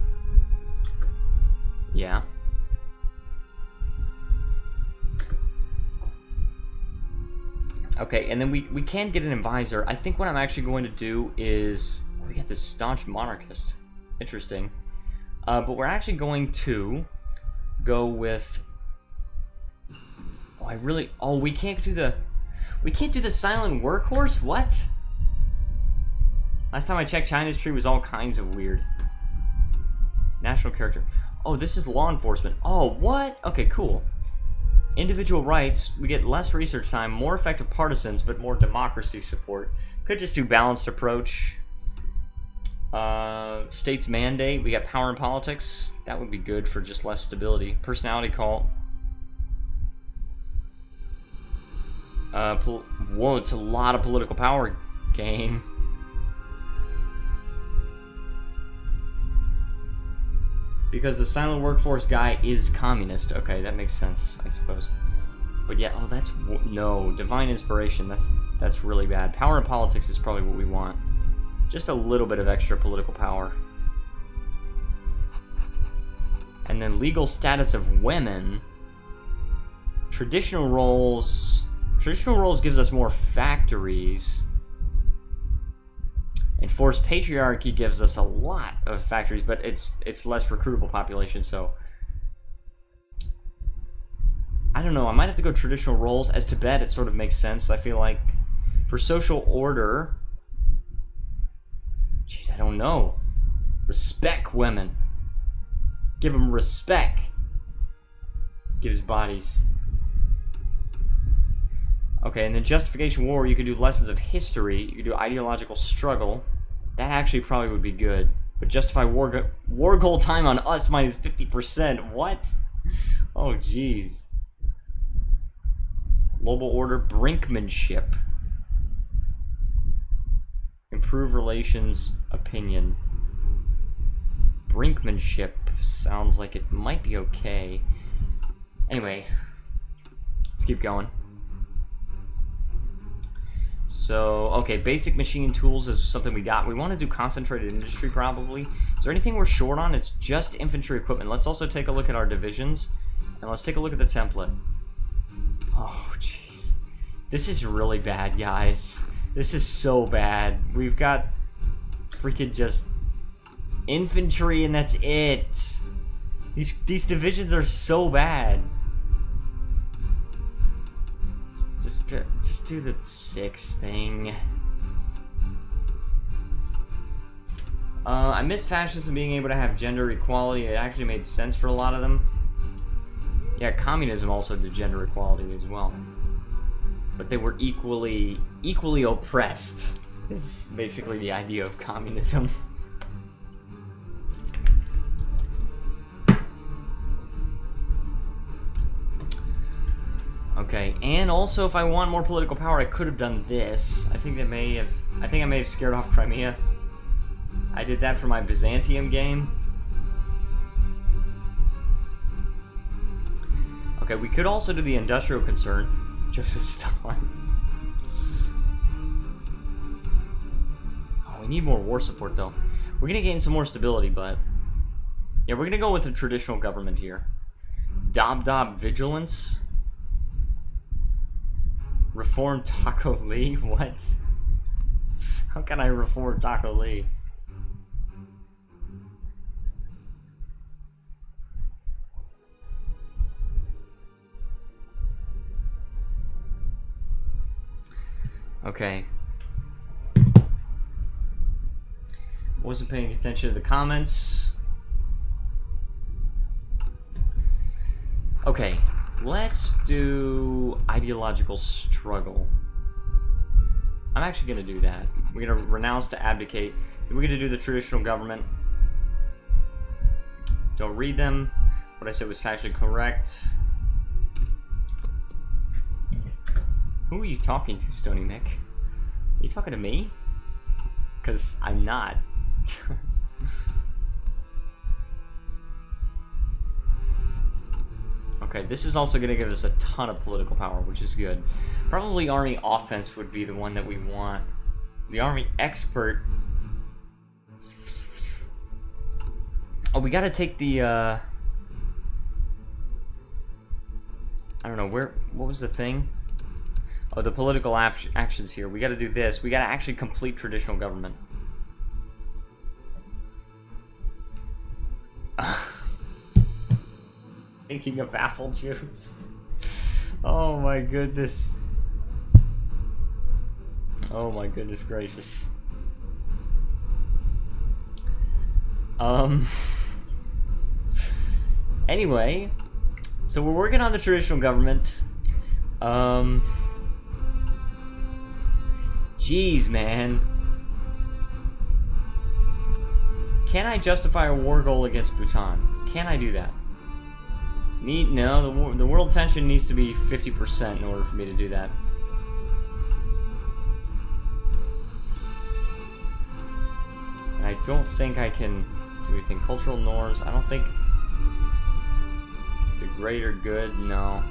Yeah. Okay, and then we can get an advisor. I think what I'm actually going to do is... Oh, we got this staunch monarchist. Interesting. But we're actually going to go with... Oh, we can't do the silent workhorse? What? Last time I checked, China's tree was all kinds of weird. National character. Oh, this is law enforcement. Oh, what? Okay, cool. Individual rights, we get less research time, more effective partisans, but more democracy support. Could just do balanced approach. States mandate, we got power in politics. That would be good for just less stability. Personality cult. Whoa, it's a lot of political power gain. Because the silent workforce guy is communist. Okay, that makes sense, I suppose. But yeah, oh, that's... No, divine inspiration, that's really bad. Power in politics is probably what we want. Just a little bit of extra political power. And then legal status of women. Traditional roles gives us more factories. Enforced patriarchy gives us a lot of factories, but it's less recruitable population, so I don't know, I might have to go traditional roles. As Tibet, it sort of makes sense, I feel like. For social order, jeez, I don't know. Respect women. Give them respect. Gives bodies. Okay, and then justification war, you can do lessons of history. You can do ideological struggle. That actually probably would be good. But justify war goal time on us minus 50%. What? Oh, jeez. Global order, brinkmanship. Improve relations, opinion. Brinkmanship sounds like it might be okay. Anyway, let's keep going. So, okay, basic machine tools is something we got. We want to do concentrated industry, probably. Is there anything we're short on? It's just infantry equipment. Let's also take a look at our divisions. And let's take a look at the template. Oh, jeez. This is really bad, guys. This is so bad. We've got freaking just infantry and that's it. These divisions are so bad. Just do the 6 thing. I miss fascism being able to have gender equality. It actually made sense for a lot of them. Yeah, communism also did gender equality as well. But they were equally oppressed. Is basically the idea of communism. Okay, and also if I want more political power, I could have done this. I think I may have scared off Crimea. I did that for my Byzantium game. Okay, we could also do the industrial concern. Joseph Stalin. Oh, we need more war support though. We're gonna gain some more stability, but yeah, we're gonna go with the traditional government here. Dob vigilance. Reform Taco Lee? What? How can I reform Taco Lee? Okay. Wasn't paying attention to the comments. Okay. Let's do ideological struggle. I'm actually going to do that. We're going to renounce to abdicate. We're going to do the traditional government. Don't read them. What I said was factually correct. Who are you talking to, Stony Mick? Are you talking to me? Because I'm not. Okay, this is also going to give us a ton of political power, which is good. Probably Army Offense would be the one that we want. The Army Expert. Oh, we got to take the, I don't know, what was the thing? Oh, the political actions here. We got to do this. We got to actually complete traditional government. Thinking of apple juice. Oh my goodness. Oh my goodness gracious. Anyway, so we're working on the traditional government. Jeez, man. Can I justify a war goal against Bhutan? Can I do that? No, the world tension needs to be 50% in order for me to do that. And I don't think I can do anything. Cultural norms, I don't think the greater good, no.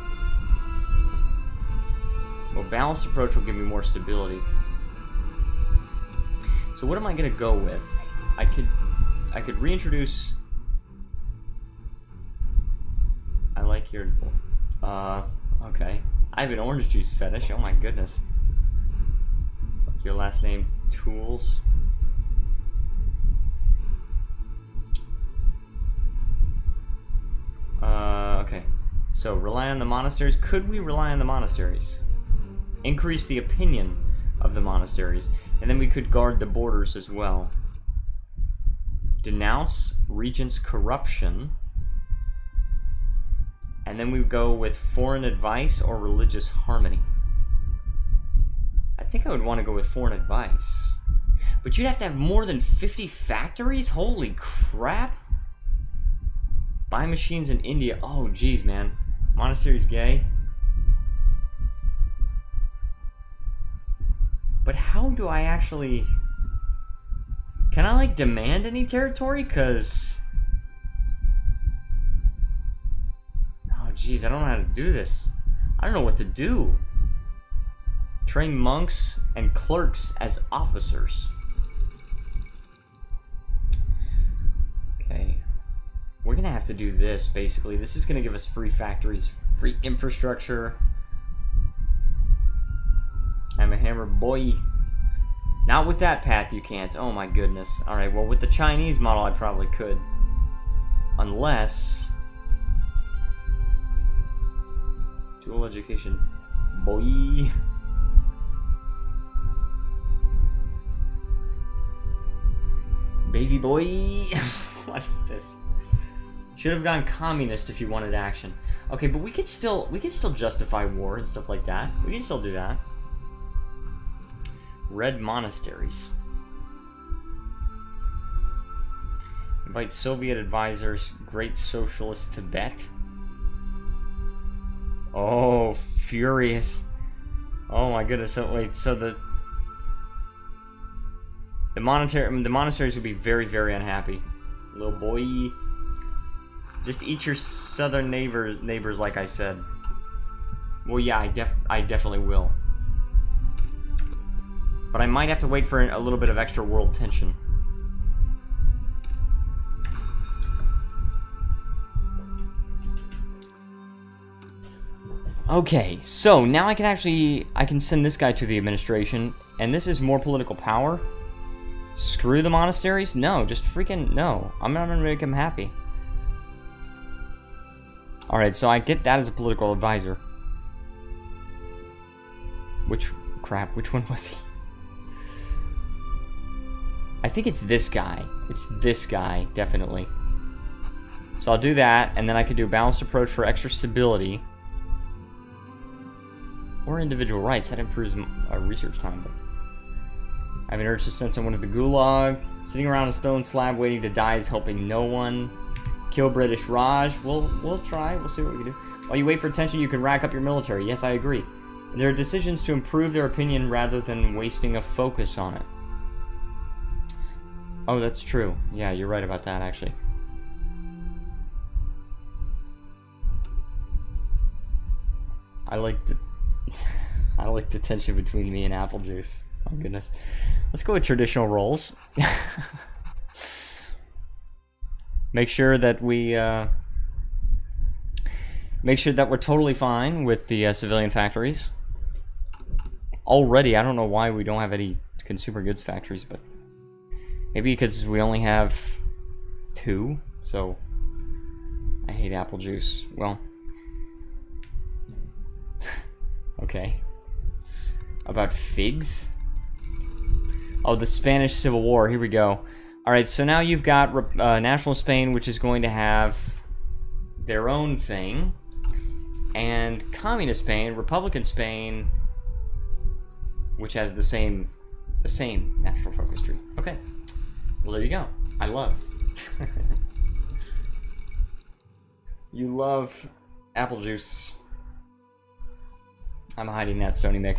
Well, balanced approach will give me more stability. So what am I gonna go with? I could reintroduce I like your... okay. I have an orange juice fetish. Oh my goodness. Your last name, Tools. Okay. So, rely on the monasteries. Could we rely on the monasteries? Increase the opinion of the monasteries. And then we could guard the borders as well. Denounce regent's corruption. And then we go with foreign advice or religious harmony. I think I would want to go with foreign advice. But you'd have to have more than 50 factories? Holy crap. Buy machines in India. Oh, geez, man. Monastery's gay. But how do I actually... Can I, like, demand any territory? Because... Oh, geez, I don't know how to do this. I don't know what to do. Train monks and clerks as officers. Okay. We're gonna have to do this, basically. This is gonna give us free factories, free infrastructure. I'm a hammer boy. Not with that path you can't. Oh my goodness. Alright, well with the Chinese model I probably could. Unless... Dual education. Boy. Baby boy. What is this? Should have gone communist if you wanted action. Okay, but we could still justify war and stuff like that. We can still do that. Red monasteries. Invite Soviet advisors. Great Socialist Tibet. Oh, furious. Oh my goodness. So wait, so the monasteries would be very, very unhappy. Little boy. Just eat your southern neighbors, like I said. Well, yeah, I definitely will. But I might have to wait for a little bit of extra world tension. Okay, so now I can send this guy to the administration, and this is more political power. Screw the monasteries? No, just freaking no. I'm not gonna make him happy. Alright, so I get that as a political advisor. Which one was he? I think it's this guy. It's this guy, definitely. So I'll do that, and then I could do a balanced approach for extra stability. Or individual rights, that improves research time. But I have an urge to send someone to the gulag. Sitting around a stone slab waiting to die is helping no one. Kill British Raj. We'll try. We'll see what we can do. While you wait for attention, you can rack up your military. Yes, I agree. There are decisions to improve their opinion rather than wasting a focus on it. Oh, that's true. Yeah, you're right about that, actually. I like the tension between me and apple juice. Oh goodness. Let's go with traditional roles. Make sure that we're totally fine with the civilian factories. Already, I don't know why we don't have any consumer goods factories, but maybe because we only have 2. So I hate apple juice. Well, okay. About figs? Oh, the Spanish Civil War. Here we go. Alright, so now you've got National Spain, which is going to have their own thing. And Communist Spain, Republican Spain, which has the same natural focus tree. Okay. Well, there you go. I love. You love apple juice. I'm hiding that, Stony Mick.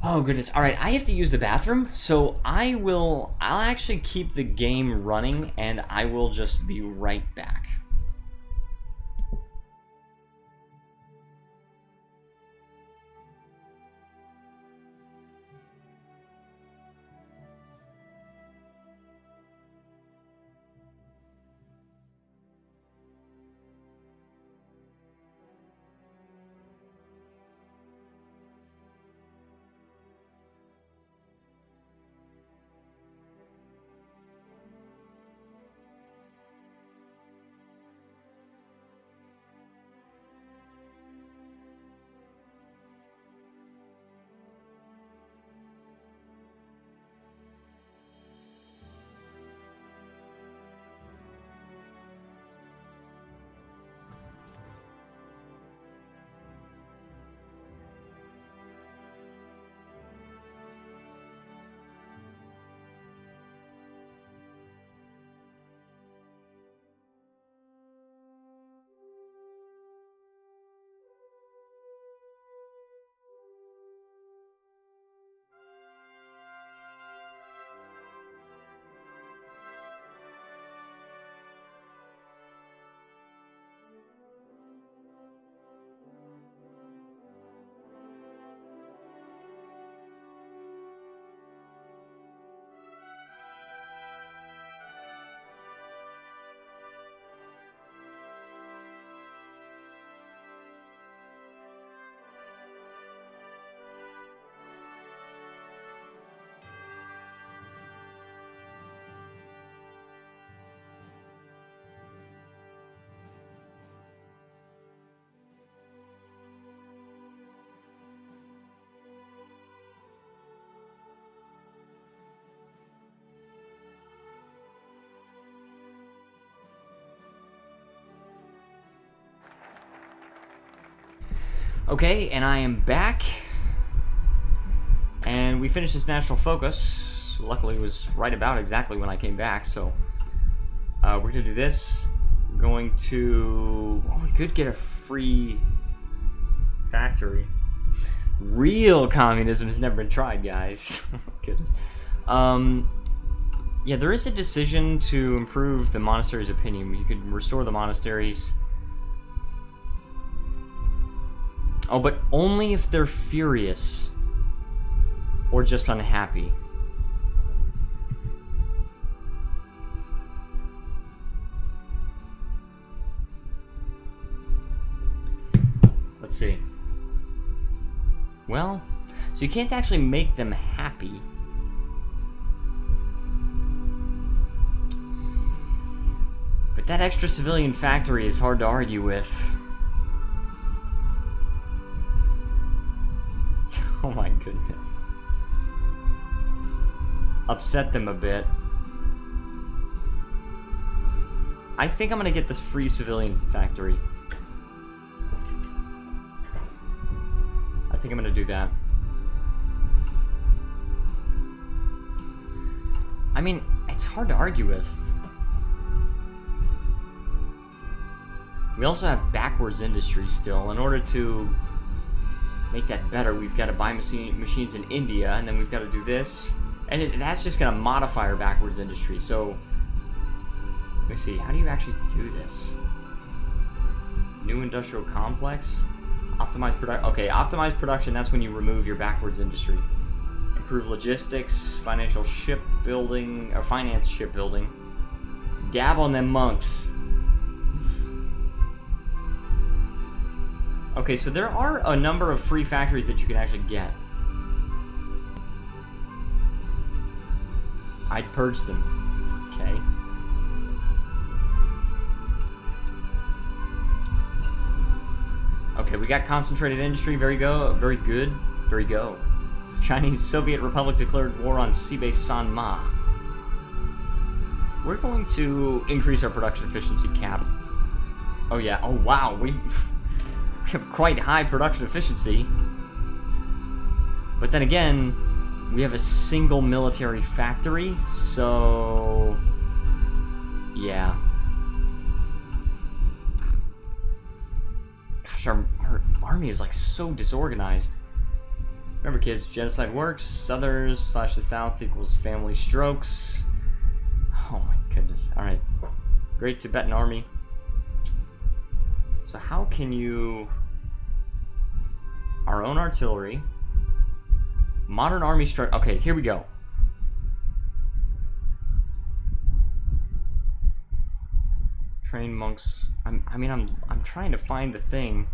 Oh goodness. Alright, I have to use the bathroom, so I'll actually keep the game running and I will just be right back. Okay, and I am back. And we finished this national focus. Luckily, it was right about exactly when I came back, so... we're gonna do this. We're going to... Oh, we could get a free factory. Real communism has never been tried, guys. Oh my goodness. Yeah, there is a decision to improve the monastery's opinion. You could restore the monasteries. Oh, but only if they're furious. Or just unhappy. Let's see. Well, so you can't actually make them happy. But that extra civilian factory is hard to argue with. Oh my goodness. Upset them a bit. I think I'm gonna get this free civilian factory. I think I'm gonna do that. I mean, it's hard to argue with. We also have backwards industry still. In order to make that better, we've got to buy machines in India, and then we've got to do this. And that's just going to modify our backwards industry. So, let me see. How do you actually do this? New industrial complex? Optimize production. Okay, optimize production, that's when you remove your backwards industry. Improve logistics, financial shipbuilding, or finance shipbuilding. Dab on them monks. Okay, so there are a number of free factories that you can actually get. I'd purge them. Okay. Okay, we got concentrated industry. Very good. Very go. The Chinese Soviet Republic declared war on Sea-Base Sanma. We're going to increase our production efficiency cap. Oh yeah. Oh wow. We have quite high production efficiency. But then again, we have a single military factory, so yeah. Gosh, our army is like so disorganized. Remember, kids, genocide works. Others / the South equals family strokes. Oh my goodness. Alright. Great Tibetan army. So how can you... Our own artillery. Modern army structure. Okay, here we go. Train monks. I'm trying to find the thing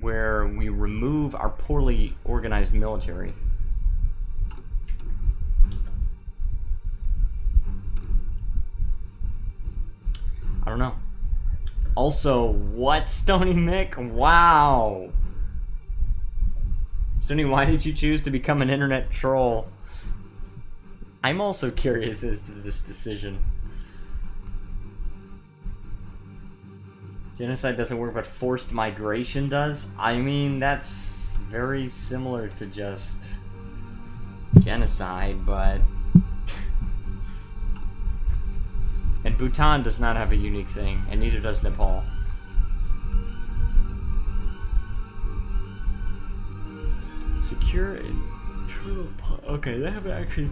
where we remove our poorly organized military. I don't know. Also, what, Stony Mick? Wow. Stony, why did you choose to become an internet troll? I'm also curious as to this decision. Genocide doesn't work, but forced migration does? I mean, that's very similar to just genocide, but... And Bhutan does not have a unique thing, and neither does Nepal. Secure internal... Okay, they have actually...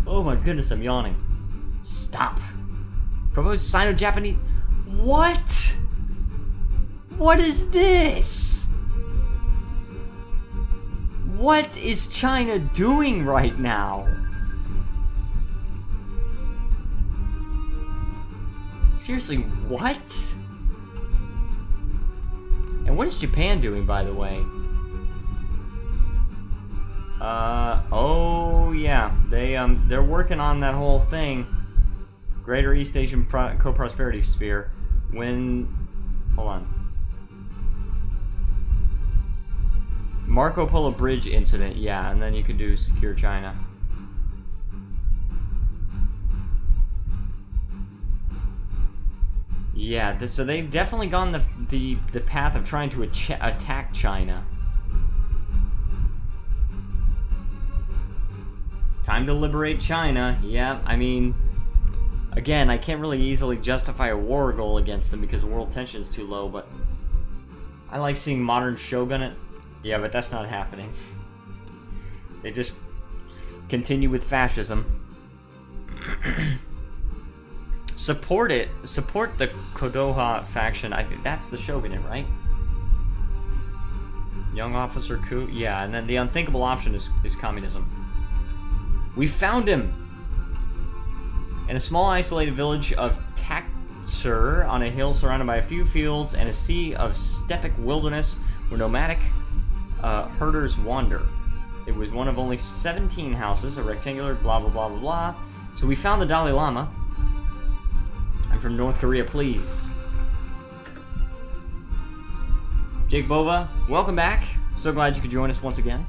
Oh my goodness, I'm yawning. Stop. Proposed Sino-Japanese... What? What is this? What is China doing right now? Seriously, what? And what is Japan doing, by the way? Oh yeah, they're working on that whole thing. Greater East Asian Co-Prosperity Sphere. When, hold on. Marco Polo Bridge incident, yeah, and then you could do Secure China. Yeah, so they've definitely gone the path of trying to attack China. Time to liberate China. Yeah, I mean, again, I can't really easily justify a war goal against them because world tension is too low, but I like seeing modern shogunate. Yeah, but that's not happening. They just continue with fascism. Support it. Support the Kodoha faction. I think that's the shogunate, right? Young officer coup. Yeah, and then the unthinkable option is communism. We found him! In a small isolated village of Taksur, on a hill surrounded by a few fields and a sea of steppe wilderness where nomadic herders wander. It was one of only 17 houses, a rectangular blah blah blah blah blah. So we found the Dalai Lama. I'm from North Korea, please. Jake Bova, welcome back. So glad you could join us once again.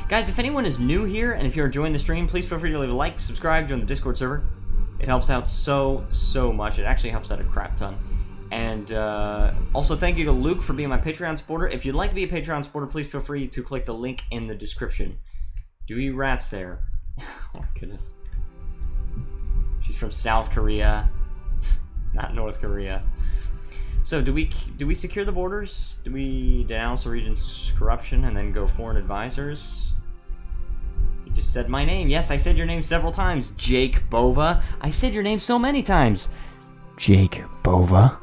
Guys, if anyone is new here, and if you're enjoying the stream, please feel free to leave a like, subscribe, join the Discord server. It helps out so much. It actually helps out a crap ton. And also thank you to Luke for being my Patreon supporter. If you'd like to be a Patreon supporter, please feel free to click the link in the description. Do you rats there? Oh my goodness. She's from South Korea, not North Korea. So do we secure the borders? Do we denounce the region's corruption and then go foreign advisors? You just said my name. Yes, I said your name several times, Jake Bova. I said your name so many times. Jake Bova.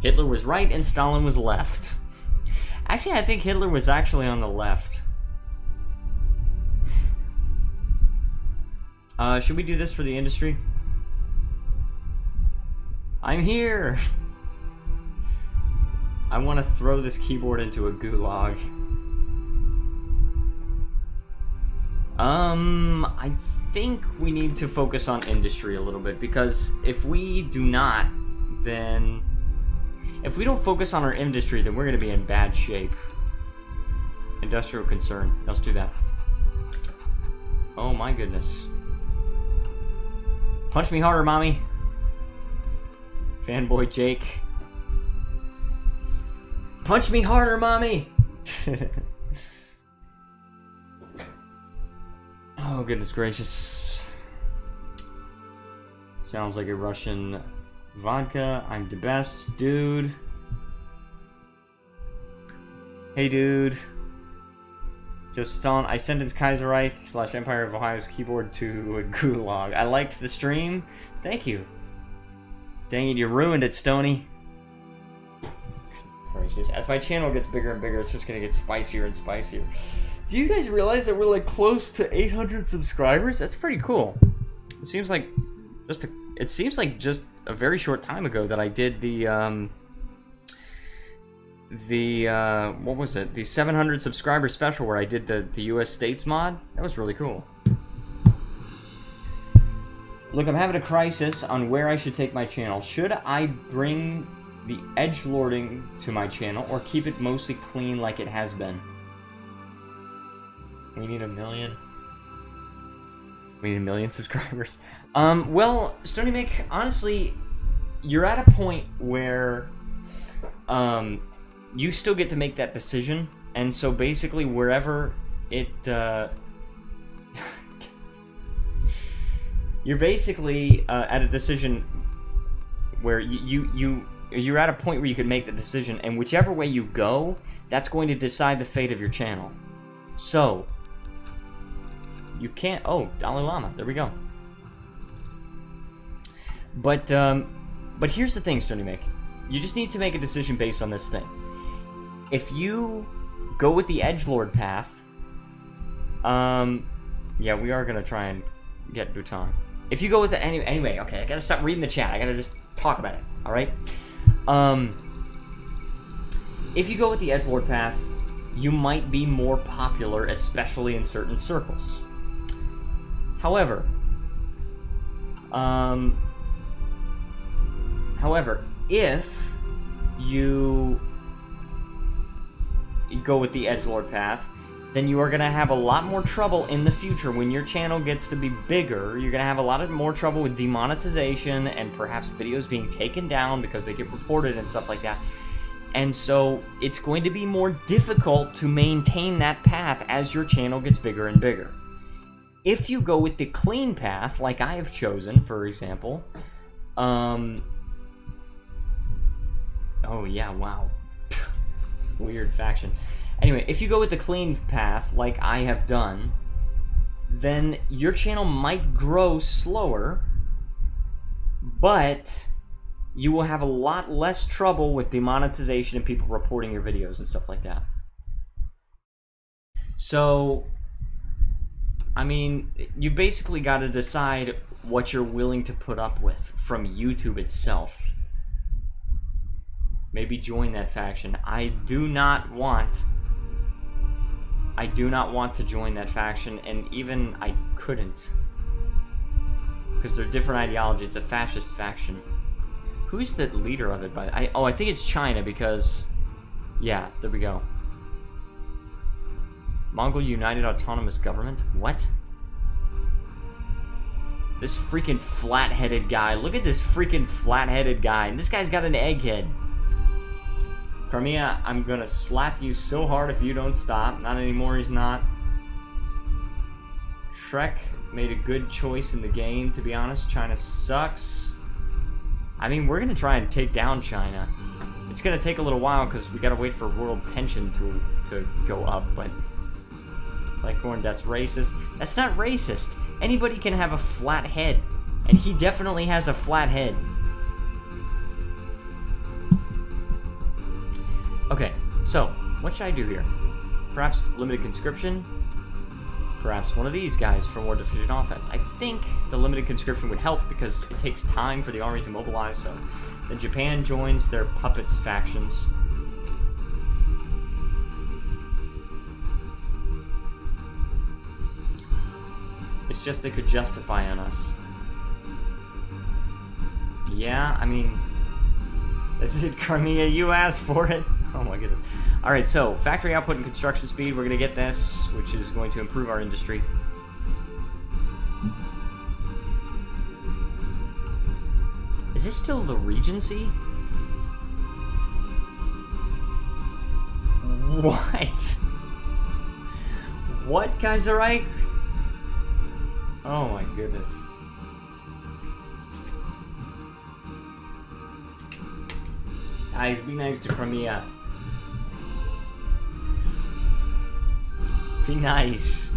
Hitler was right and Stalin was left. Actually, I think Hitler was actually on the left. Should we do this for the industry? I'm here! I want to throw this keyboard into a gulag. I think we need to focus on industry a little bit, because if we do not, then... If we don't focus on our industry, then we're going to be in bad shape. Industrial concern. Let's do that. Oh my goodness. Punch me harder, mommy. Fanboy Jake. Punch me harder, mommy! Oh, goodness gracious. Sounds like a Russian vodka. I'm the best, dude. Hey, dude. Joseph Stalin, I sentenced Kaiserreich / Empire of Ohio's keyboard to a gulag. I liked the stream. Thank you. Dang it, you ruined it, Stony. Gracious. As my channel gets bigger and bigger, it's just gonna get spicier and spicier. Do you guys realize that we're like close to 800 subscribers? That's pretty cool. It seems like just a very short time ago that I did what was it? The 700 subscriber special where I did the US States mod. That was really cool. Look, I'm having a crisis on where I should take my channel. Should I bring the edgelording to my channel or keep it mostly clean like it has been? We need 1 million. We need 1 million subscribers. Well, Stony Mick, honestly, you're at a point where you still get to make that decision, and so basically wherever it you're basically at a decision where you're at a point where you can make the decision, and whichever way you go, that's going to decide the fate of your channel. So you can't. Oh, Dalai Lama. There we go. But here's the thing, Stony Mick. You just need to make a decision based on this thing. If you go with the edgelord path, yeah, we are gonna try and get Bhutan. If you go with the anyway, okay, I gotta stop reading the chat. I gotta just talk about it. All right. If you go with the edgelord path, you might be more popular, especially in certain circles. However, if you go with the edgelord path, then you are going to have a lot more trouble in the future when your channel gets to be bigger. You're going to have a lot of more trouble with demonetization and perhaps videos being taken down because they get reported and stuff like that. And so it's going to be more difficult to maintain that path as your channel gets bigger and bigger. If you go with the clean path, like I have chosen, for example, oh yeah, wow. It's a weird faction. Anyway, if you go with the clean path, like I have done, then your channel might grow slower, but you will have a lot less trouble with demonetization and people reporting your videos and stuff like that. So, I mean, you basically got to decide what you're willing to put up with from YouTube itself. Maybe join that faction. I do not want to join that faction, and even I couldn't. Because they're different ideology. It's a fascist faction. Who's the leader of it? I think it's China, because... Yeah, there we go. Mongol United Autonomous Government? What? This freaking flat-headed guy. Look at this freaking flat-headed guy. And this guy's got an egghead. Crimea, I'm gonna slap you so hard if you don't stop. Not anymore, he's not. Shrek made a good choice in the game, to be honest. China sucks. I mean, we're gonna try and take down China. It's gonna take a little while because we gotta wait for world tension to go up, but... Plankicorn, that's racist. That's not racist. Anybody can have a flat head. And he definitely has a flat head. Okay, so, what should I do here? Perhaps limited conscription? Perhaps one of these guys for more efficient offense. I think the limited conscription would help because it takes time for the army to mobilize, so... Then Japan joins their puppets factions. It's just they could justify on us. Yeah, I mean... That's it, Crimea, you asked for it. Oh my goodness. Alright, so, factory output and construction speed, we're gonna get this, which is going to improve our industry. Is this still the Regency? What? What, Kaiserreich? Oh my goodness. Guys, be nice to Crimea. Be nice.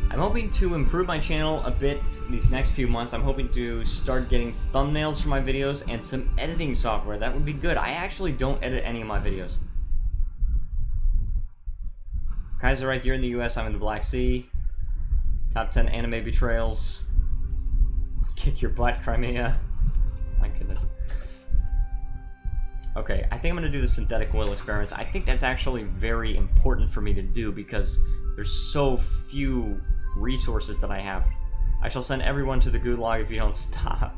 I'm hoping to improve my channel a bit these next few months. I'm hoping to start getting thumbnails for my videos and some editing software. That would be good. I actually don't edit any of my videos. Kaiserreich, you're in the US, I'm in the Black Sea. Top 10 anime betrayals. Kick your butt, Crimea. My goodness. Okay, I think I'm going to do the synthetic oil experiments. I think that's actually very important for me to do because there's so few resources that I have. I shall send everyone to the gulag if you don't stop.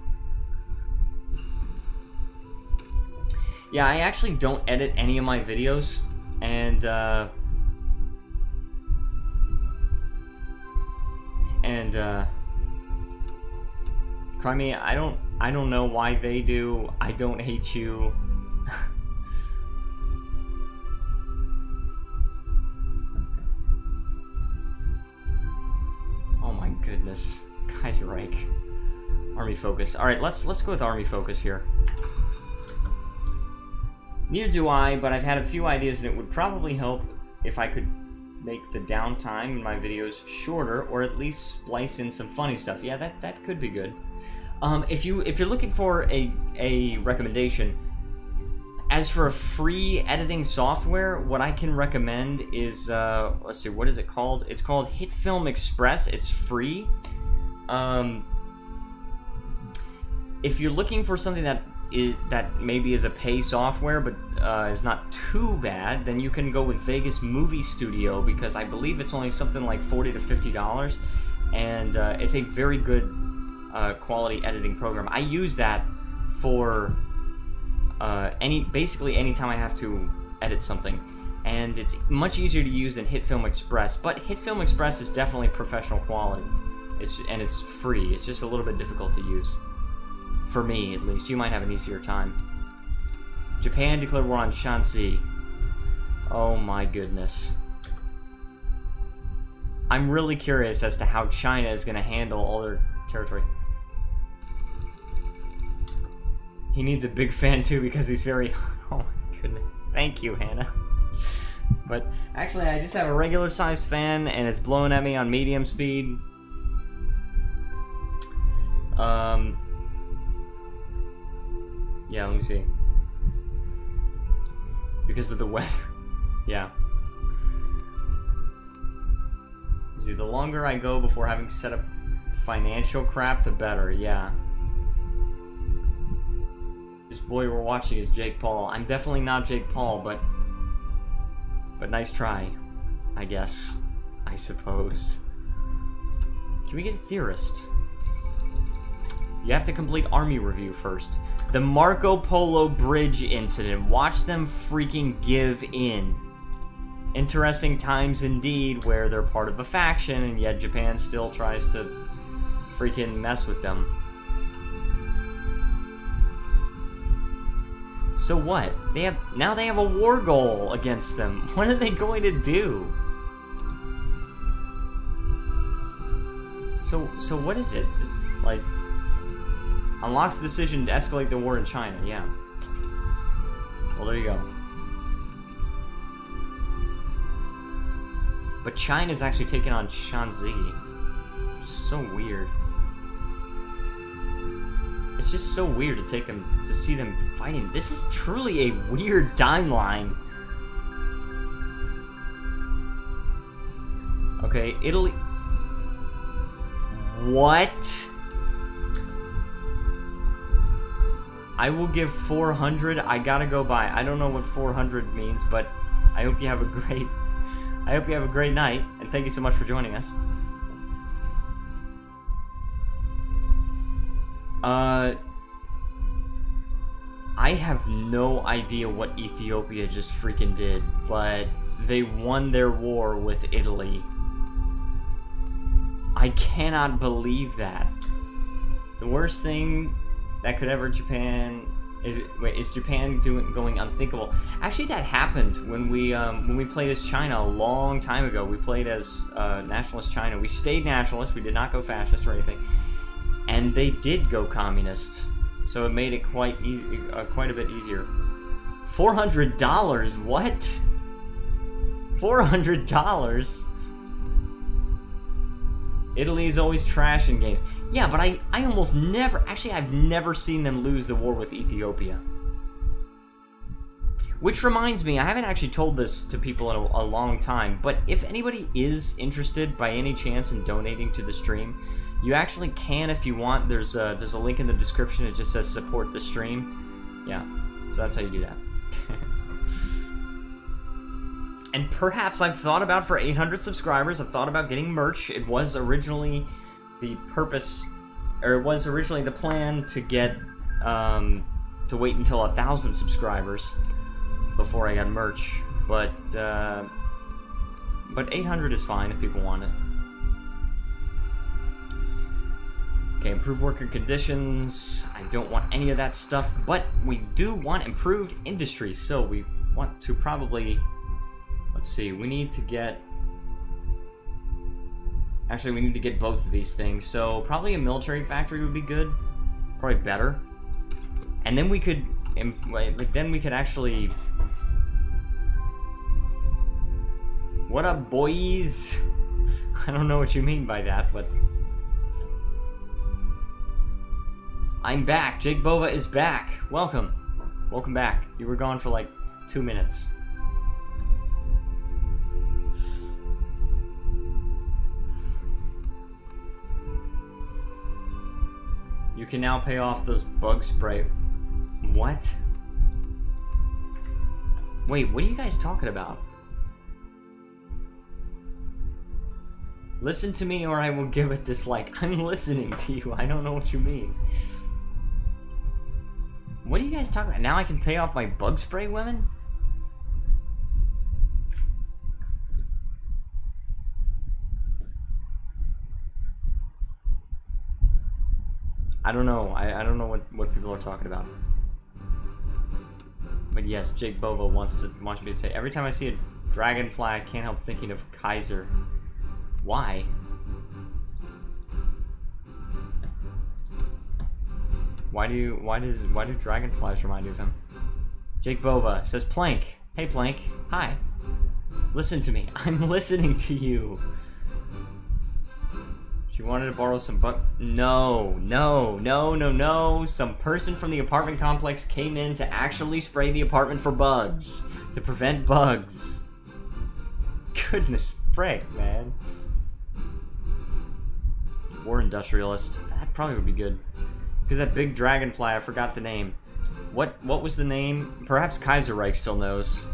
Yeah, I actually don't edit any of my videos, and Crimea, I don't know why they do. I don't hate you. Oh my goodness. Kaiserreich. Army focus. Alright, let's go with army focus here. Neither do I, but I've had a few ideas and it would probably help if I could make the downtime in my videos shorter, or at least splice in some funny stuff. Yeah, that could be good. If you're looking for a recommendation, as for a free editing software, what I can recommend is let's see, what is it called? It's called HitFilm Express. It's free. If you're looking for something that maybe is a pay software but is not too bad, then you can go with Vegas Movie Studio, because I believe it's only something like $40 to $50, and it's a very good quality editing program. I use that for basically anytime I have to edit something. And it's much easier to use than HitFilm Express, but HitFilm Express is definitely professional quality. And it's free. It's just a little bit difficult to use. For me, at least. You might have an easier time. Japan declared war on Shanxi. Oh my goodness. I'm really curious as to how China is going to handle all their territory. He needs a big fan too because he's very... Oh my goodness. Thank you, Hannah. But actually, I just have a regular sized fan and it's blowing at me on medium speed. Yeah, let me see. Because of the weather. Yeah. See, the longer I go before having set up financial crap, the better. Yeah. This boy we're watching is Jake Paul. I'm definitely not Jake Paul, but nice try, I guess. I suppose. Can we get a theorist? You have to complete army review first. The Marco Polo Bridge incident. Watch them freaking give in. Interesting times indeed where they're part of a faction and yet Japan still tries to freaking mess with them. So what? Now they have a war goal against them. What are they going to do? So what is it? It's like unlocks the decision to escalate the war in China, yeah. Well, there you go. But China's actually taking on Shanxi. So weird. It's just so weird to see them fighting. This is truly a weird timeline. Okay, Italy. What? I will give 400. I gotta go by. I don't know what 400 means, but I hope you have a great night, and thank you so much for joining us. I have no idea what Ethiopia just freaking did, but they won their war with Italy. I cannot believe that. The worst thing that could ever Japan is Japan going unthinkable. Actually, that happened when we played as China a long time ago. We played as nationalist China. We stayed nationalist. We did not go fascist or anything, and they did go communist. So it made it quite easy, quite a bit easier. $400? What? $400? Italy is always trash in games. Yeah, but I almost never... Actually, I've never seen them lose the war with Ethiopia. Which reminds me, I haven't actually told this to people in a long time, but if anybody is interested by any chance in donating to the stream, you actually can if you want. There's a link in the description. It just says support the stream. Yeah, so that's how you do that. And perhaps I've thought about, for 800 subscribers, I've thought about getting merch. It was originally the purpose, or it was originally the plan to get, to wait until 1,000 subscribers before I got merch. But 800 is fine if people want it. Okay, improved worker conditions. I don't want any of that stuff, but we do want improved industry, so we want to probably... Let's see, we need to get... Actually, we need to get both of these things, so probably a military factory would be good. Probably better. And then we could... Then we could actually... What up, boys? I don't know what you mean by that, but... I'm back. Jake Bova is back. Welcome. Welcome back. You were gone for like 2 minutes. You can now pay off those bug spray. What? Wait, what are you guys talking about? Listen to me or I will give a dislike. I'm listening to you. I don't know what you mean. What are you guys talking about? Now I can pay off my bug spray women? I don't know. I don't know what people are talking about. But yes, Jake Bova wants me to say, every time I see a dragonfly, I can't help thinking of Kaiser. Why? Why do dragonflies remind you of him? Jake Bova says, Plank. Hey Plank. Hi. Listen to me. I'm listening to you. She wanted to borrow some No. Some person from the apartment complex came in to actually spray the apartment for bugs. To prevent bugs. Goodness frick, man. War industrialist. That probably would be good. Because that big dragonfly, I forgot the name. What was the name? Perhaps Kaiserreich still knows.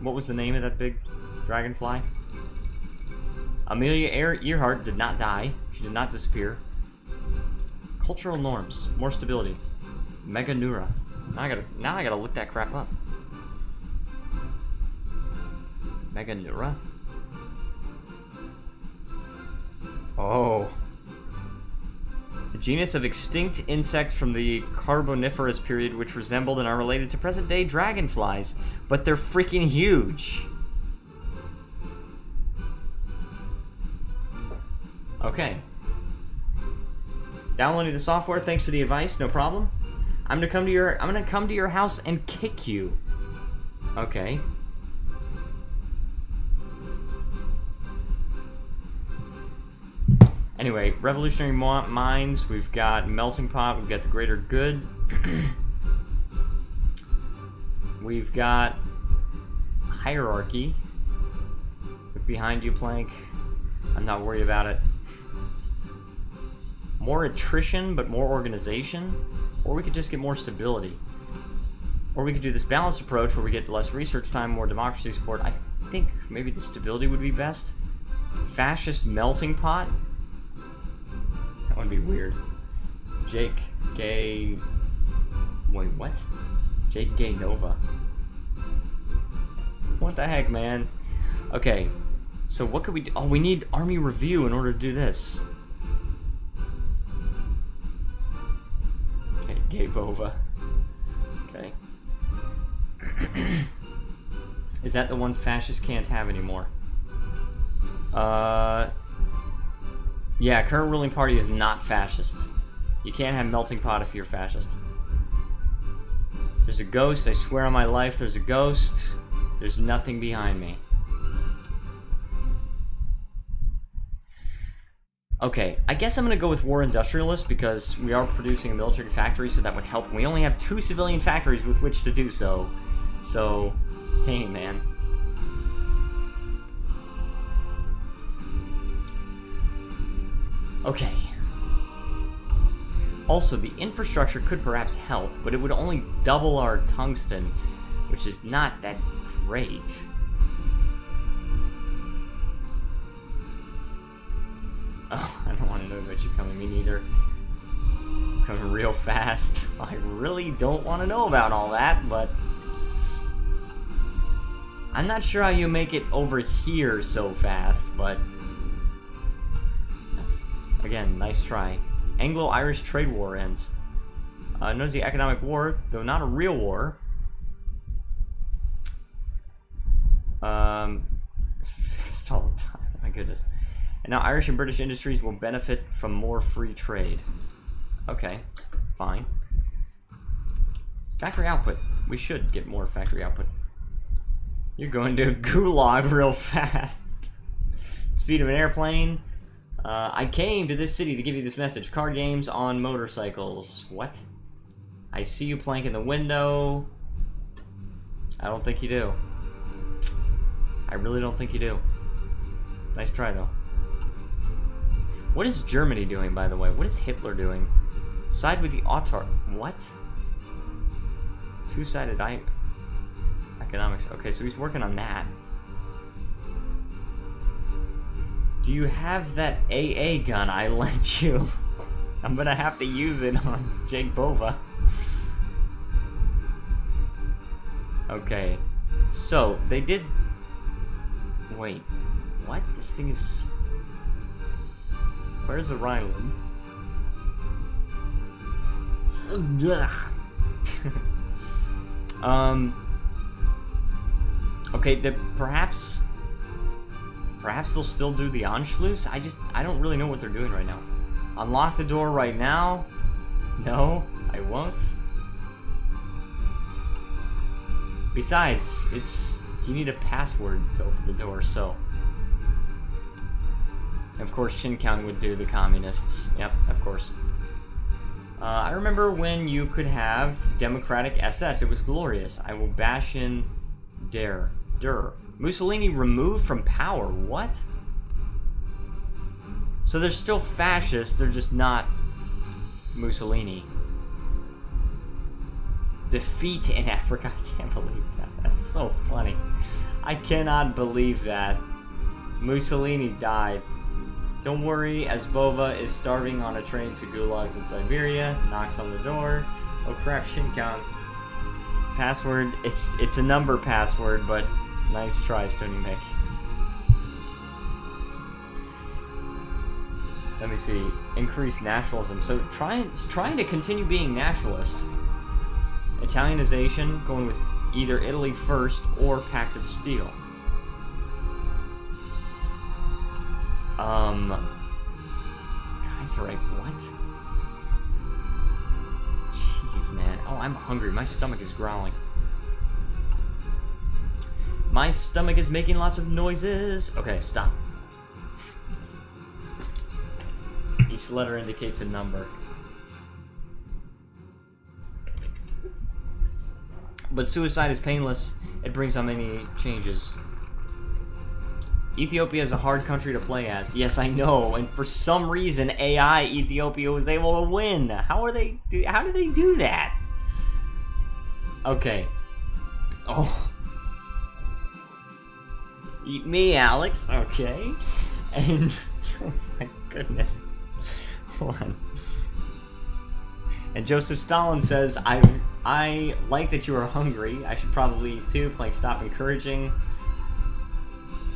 What was the name of that big dragonfly? Amelia Earhart did not die. She did not disappear. Cultural norms. More stability. Mega Neura. Now I gotta look that crap up. Mega Neura? Oh. A genus of extinct insects from the Carboniferous period which resembled and are related to present-day dragonflies, but they're freaking huge. Okay. Downloading the software, thanks for the advice, no problem. I'm gonna come to your house and kick you. Okay. Anyway, Revolutionary Minds, we've got Melting Pot, we've got The Greater Good. We've got Hierarchy. Look behind you, Plank. I'm not worried about it. More attrition, but more organization. Or we could just get more stability. Or we could do this balanced approach where we get less research time, more democracy support. I think maybe the stability would be best. Fascist Melting Pot? That would be weird. Jake Gay... Wait, what? Jake Gay Nova. What the heck, man? Okay, so what could we do? Oh, we need Army Review in order to do this. Okay, Gay Bova. Okay. Is that the one fascists can't have anymore? Yeah, current ruling party is not fascist. You can't have Melting Pot if you're fascist. There's a ghost, I swear on my life there's a ghost. There's nothing behind me. Okay, I guess I'm gonna go with War Industrialist because we are producing a military factory, so that would help. We only have 2 civilian factories with which to do so. So, dang, man. Okay. Also, the infrastructure could perhaps help, but it would only double our tungsten, which is not that great. Oh, I don't want to know about you coming, me neither. Coming real fast. I really don't want to know about all that, but... I'm not sure how you make it over here so fast, but... Again, nice try. Anglo-Irish trade war ends. Known as the economic war, though not a real war. Fast all the time, my goodness. And now Irish and British industries will benefit from more free trade. Okay, fine. Factory output. We should get more factory output. You're going to gulag real fast. Speed of an airplane. I came to this city to give you this message. Card games on motorcycles. What? I see you, Plank, in the window. I don't think you do. I really don't think you do. Nice try, though. What is Germany doing, by the way? What is Hitler doing? Side with the autar... What? Two-sided economics. Okay, so he's working on that. Do you have that AA gun I lent you? I'm gonna have to use it on Jake Bova. Okay. So, they did... Wait. What? This thing is... Where's the Rhineland? Okay, perhaps they'll still do the Anschluss. I don't really know what they're doing right now. Unlock the door right now. No, I won't. Besides, you need a password to open the door, so. Of course, Shinkan would do the communists. Yep, of course. I remember when you could have democratic SS. It was glorious. I will bash in Der. Mussolini removed from power. What? So they're still fascists, they're just not Mussolini. Defeat in Africa. I can't believe that. That's so funny. I cannot believe that. Mussolini died. Don't worry, as Bova is starving on a train to gulags in Siberia. Knocks on the door. Oh crap, Shinkan. Password. It's a number password, but nice try, Stony Mick. Let me see. Increase nationalism. So trying to continue being nationalist. Italianization, going with either Italy first or Pact of Steel. Guys are like, what? Jeez, man. Oh, I'm hungry. My stomach is growling. My stomach is making lots of noises. Okay, stop. Each letter indicates a number. But suicide is painless. It brings on many changes. Ethiopia is a hard country to play as. Yes, I know. And for some reason, AI Ethiopia was able to win. How did they do that? Okay. Oh. Eat me, Alex. Okay. And oh my goodness. Hold on. And Joseph Stalin says, I like that you are hungry. I should probably eat too. Playing stop encouraging.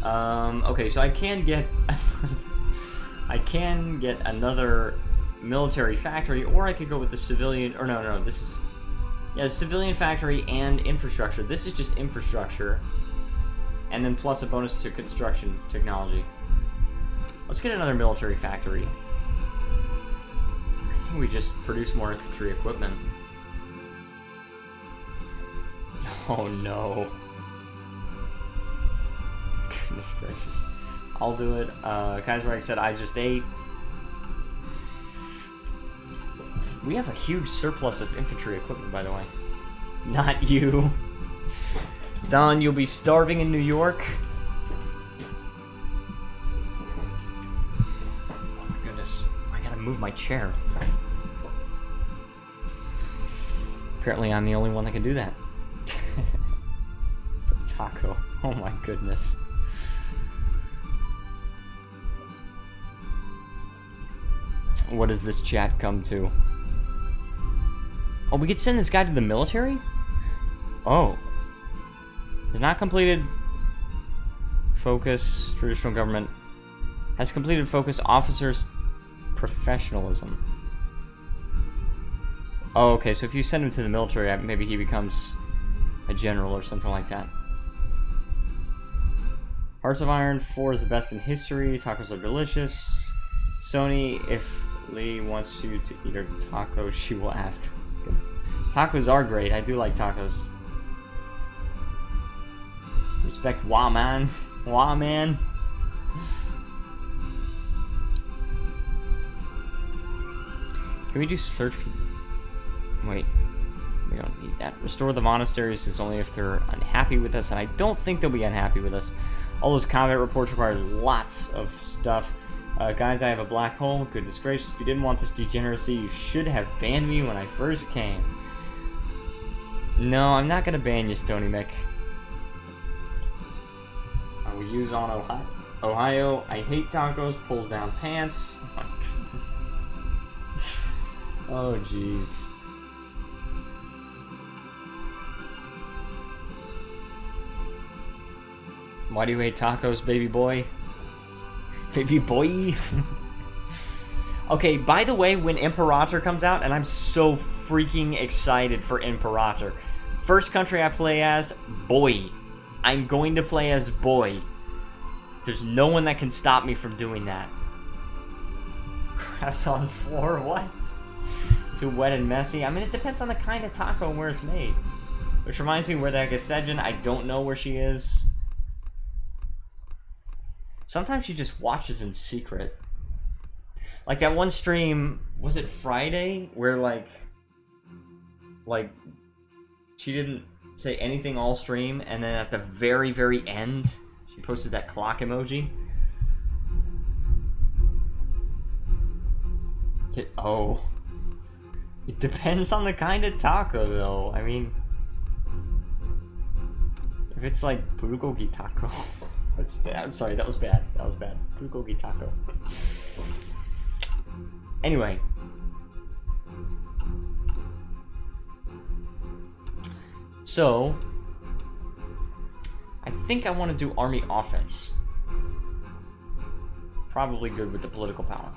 Okay, so I can get another military factory, or I could go with the civilian, or no, this is, yeah, civilian factory and infrastructure. This is just infrastructure, and then plus a bonus to construction technology. Let's get another military factory. I think we just produce more infantry equipment. Oh no. Goodness gracious. I'll do it. Kaiserreich said, I just ate. We have a huge surplus of infantry equipment, by the way. Not you. Stalin, you'll be starving in New York. Oh my goodness. I gotta move my chair. Apparently I'm the only one that can do that. Taco. Oh my goodness. What does this chat come to? Oh, we could send this guy to the military? Oh. Has not completed focus, traditional government. Has completed focus, officers, professionalism. Oh, okay, so if you send him to the military, maybe he becomes a general or something like that. Hearts of Iron 4 is the best in history. Tacos are delicious. Sony, if Lee wants you to eat her tacos, she will ask. Goodness. Tacos are great. I do like tacos. Respect Wah man. Wah man. Can we do search for... Wait. We don't need that. Restore the monasteries is only if they're unhappy with us, and I don't think they'll be unhappy with us. All those combat reports require lots of stuff. Guys, I have a black hole. Goodness gracious, if you didn't want this degeneracy, you should have banned me when I first came. No, I'm not gonna ban you, Stony Mick. I will use on Ohio. Ohio, I hate tacos, pulls down pants. Oh my goodness. Oh, jeez. Why do you hate tacos, baby boy? Baby boy? Okay, by the way, when Imperator comes out, and I'm so freaking excited for Imperator. First country I play as, Boy. I'm going to play as Boy. There's no one that can stop me from doing that. Crafts on floor, what? Too wet and messy? I mean, it depends on the kind of taco and where it's made. Which reminds me, where the heck is Sejin? I don't know where she is. Sometimes she just watches in secret. Like that one stream, was it Friday? Where like she didn't say anything all stream, and then at the very, very end, she posted that clock emoji. Oh. It depends on the kind of taco, though. I mean, if it's like bulgogi taco. I'm sorry, that was bad. That was bad. Bulgogi taco. Anyway. So, I think I want to do army offense. Probably good with the political power.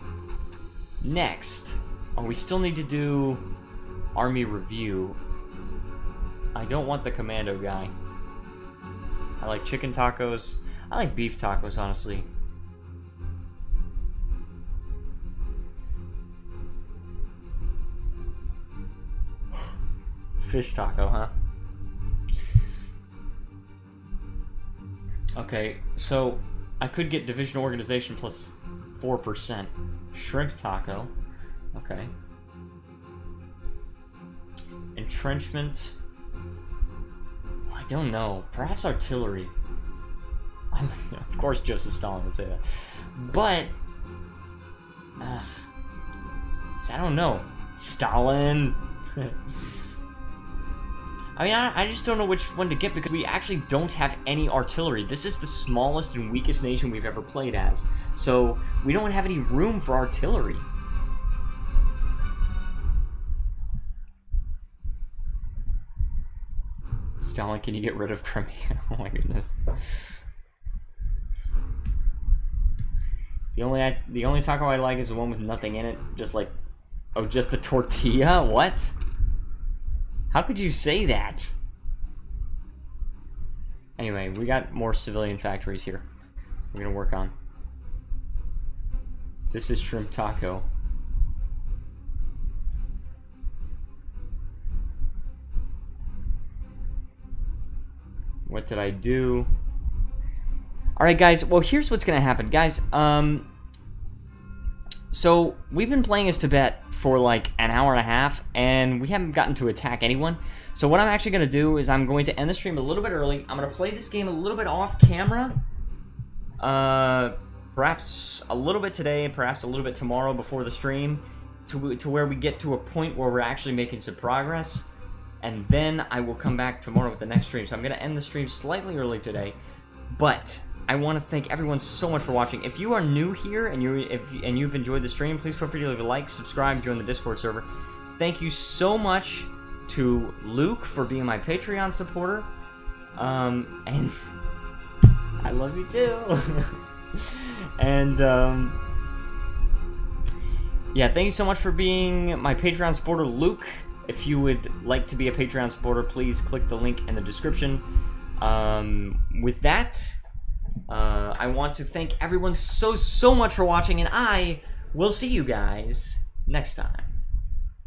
Next, we still need to do army review. I don't want the commando guy. I like chicken tacos. I like beef tacos, honestly. Fish taco, huh? Okay, so I could get division organization plus 4%. Shrimp taco. Okay. Entrenchment. I don't know. Perhaps artillery. Of course Joseph Stalin would say that. But I don't know. Stalin. I mean, I just don't know which one to get because we actually don't have any artillery. This is the smallest and weakest nation we've ever played as. So, we don't have any room for artillery. Stalin, can you get rid of Crimea? Oh my goodness. The only taco I like is the one with nothing in it. Just like, oh, just the tortilla? What? How could you say that? Anyway, we got more civilian factories here. We're gonna work on. This is shrimp taco. What did I do? Alright guys, well here's what's gonna happen. Guys, so we've been playing as Tibet for like an hour and a half, and we haven't gotten to attack anyone. So what I'm actually gonna do is I'm going to end the stream a little bit early. I'm gonna play this game a little bit off camera. Perhaps a little bit today, and perhaps a little bit tomorrow before the stream, to where we get to a point where we're actually making some progress. And then I will come back tomorrow with the next stream. So I'm gonna end the stream slightly early today, but I want to thank everyone so much for watching. If you are new here and you've enjoyed the stream, please feel free to leave a like, subscribe, join the Discord server. Thank you so much to Luke for being my Patreon supporter. And I love you too. And yeah, thank you so much for being my Patreon supporter, Luke. If you would like to be a Patreon supporter, please click the link in the description. With that, I want to thank everyone so much for watching, and I will see you guys next time.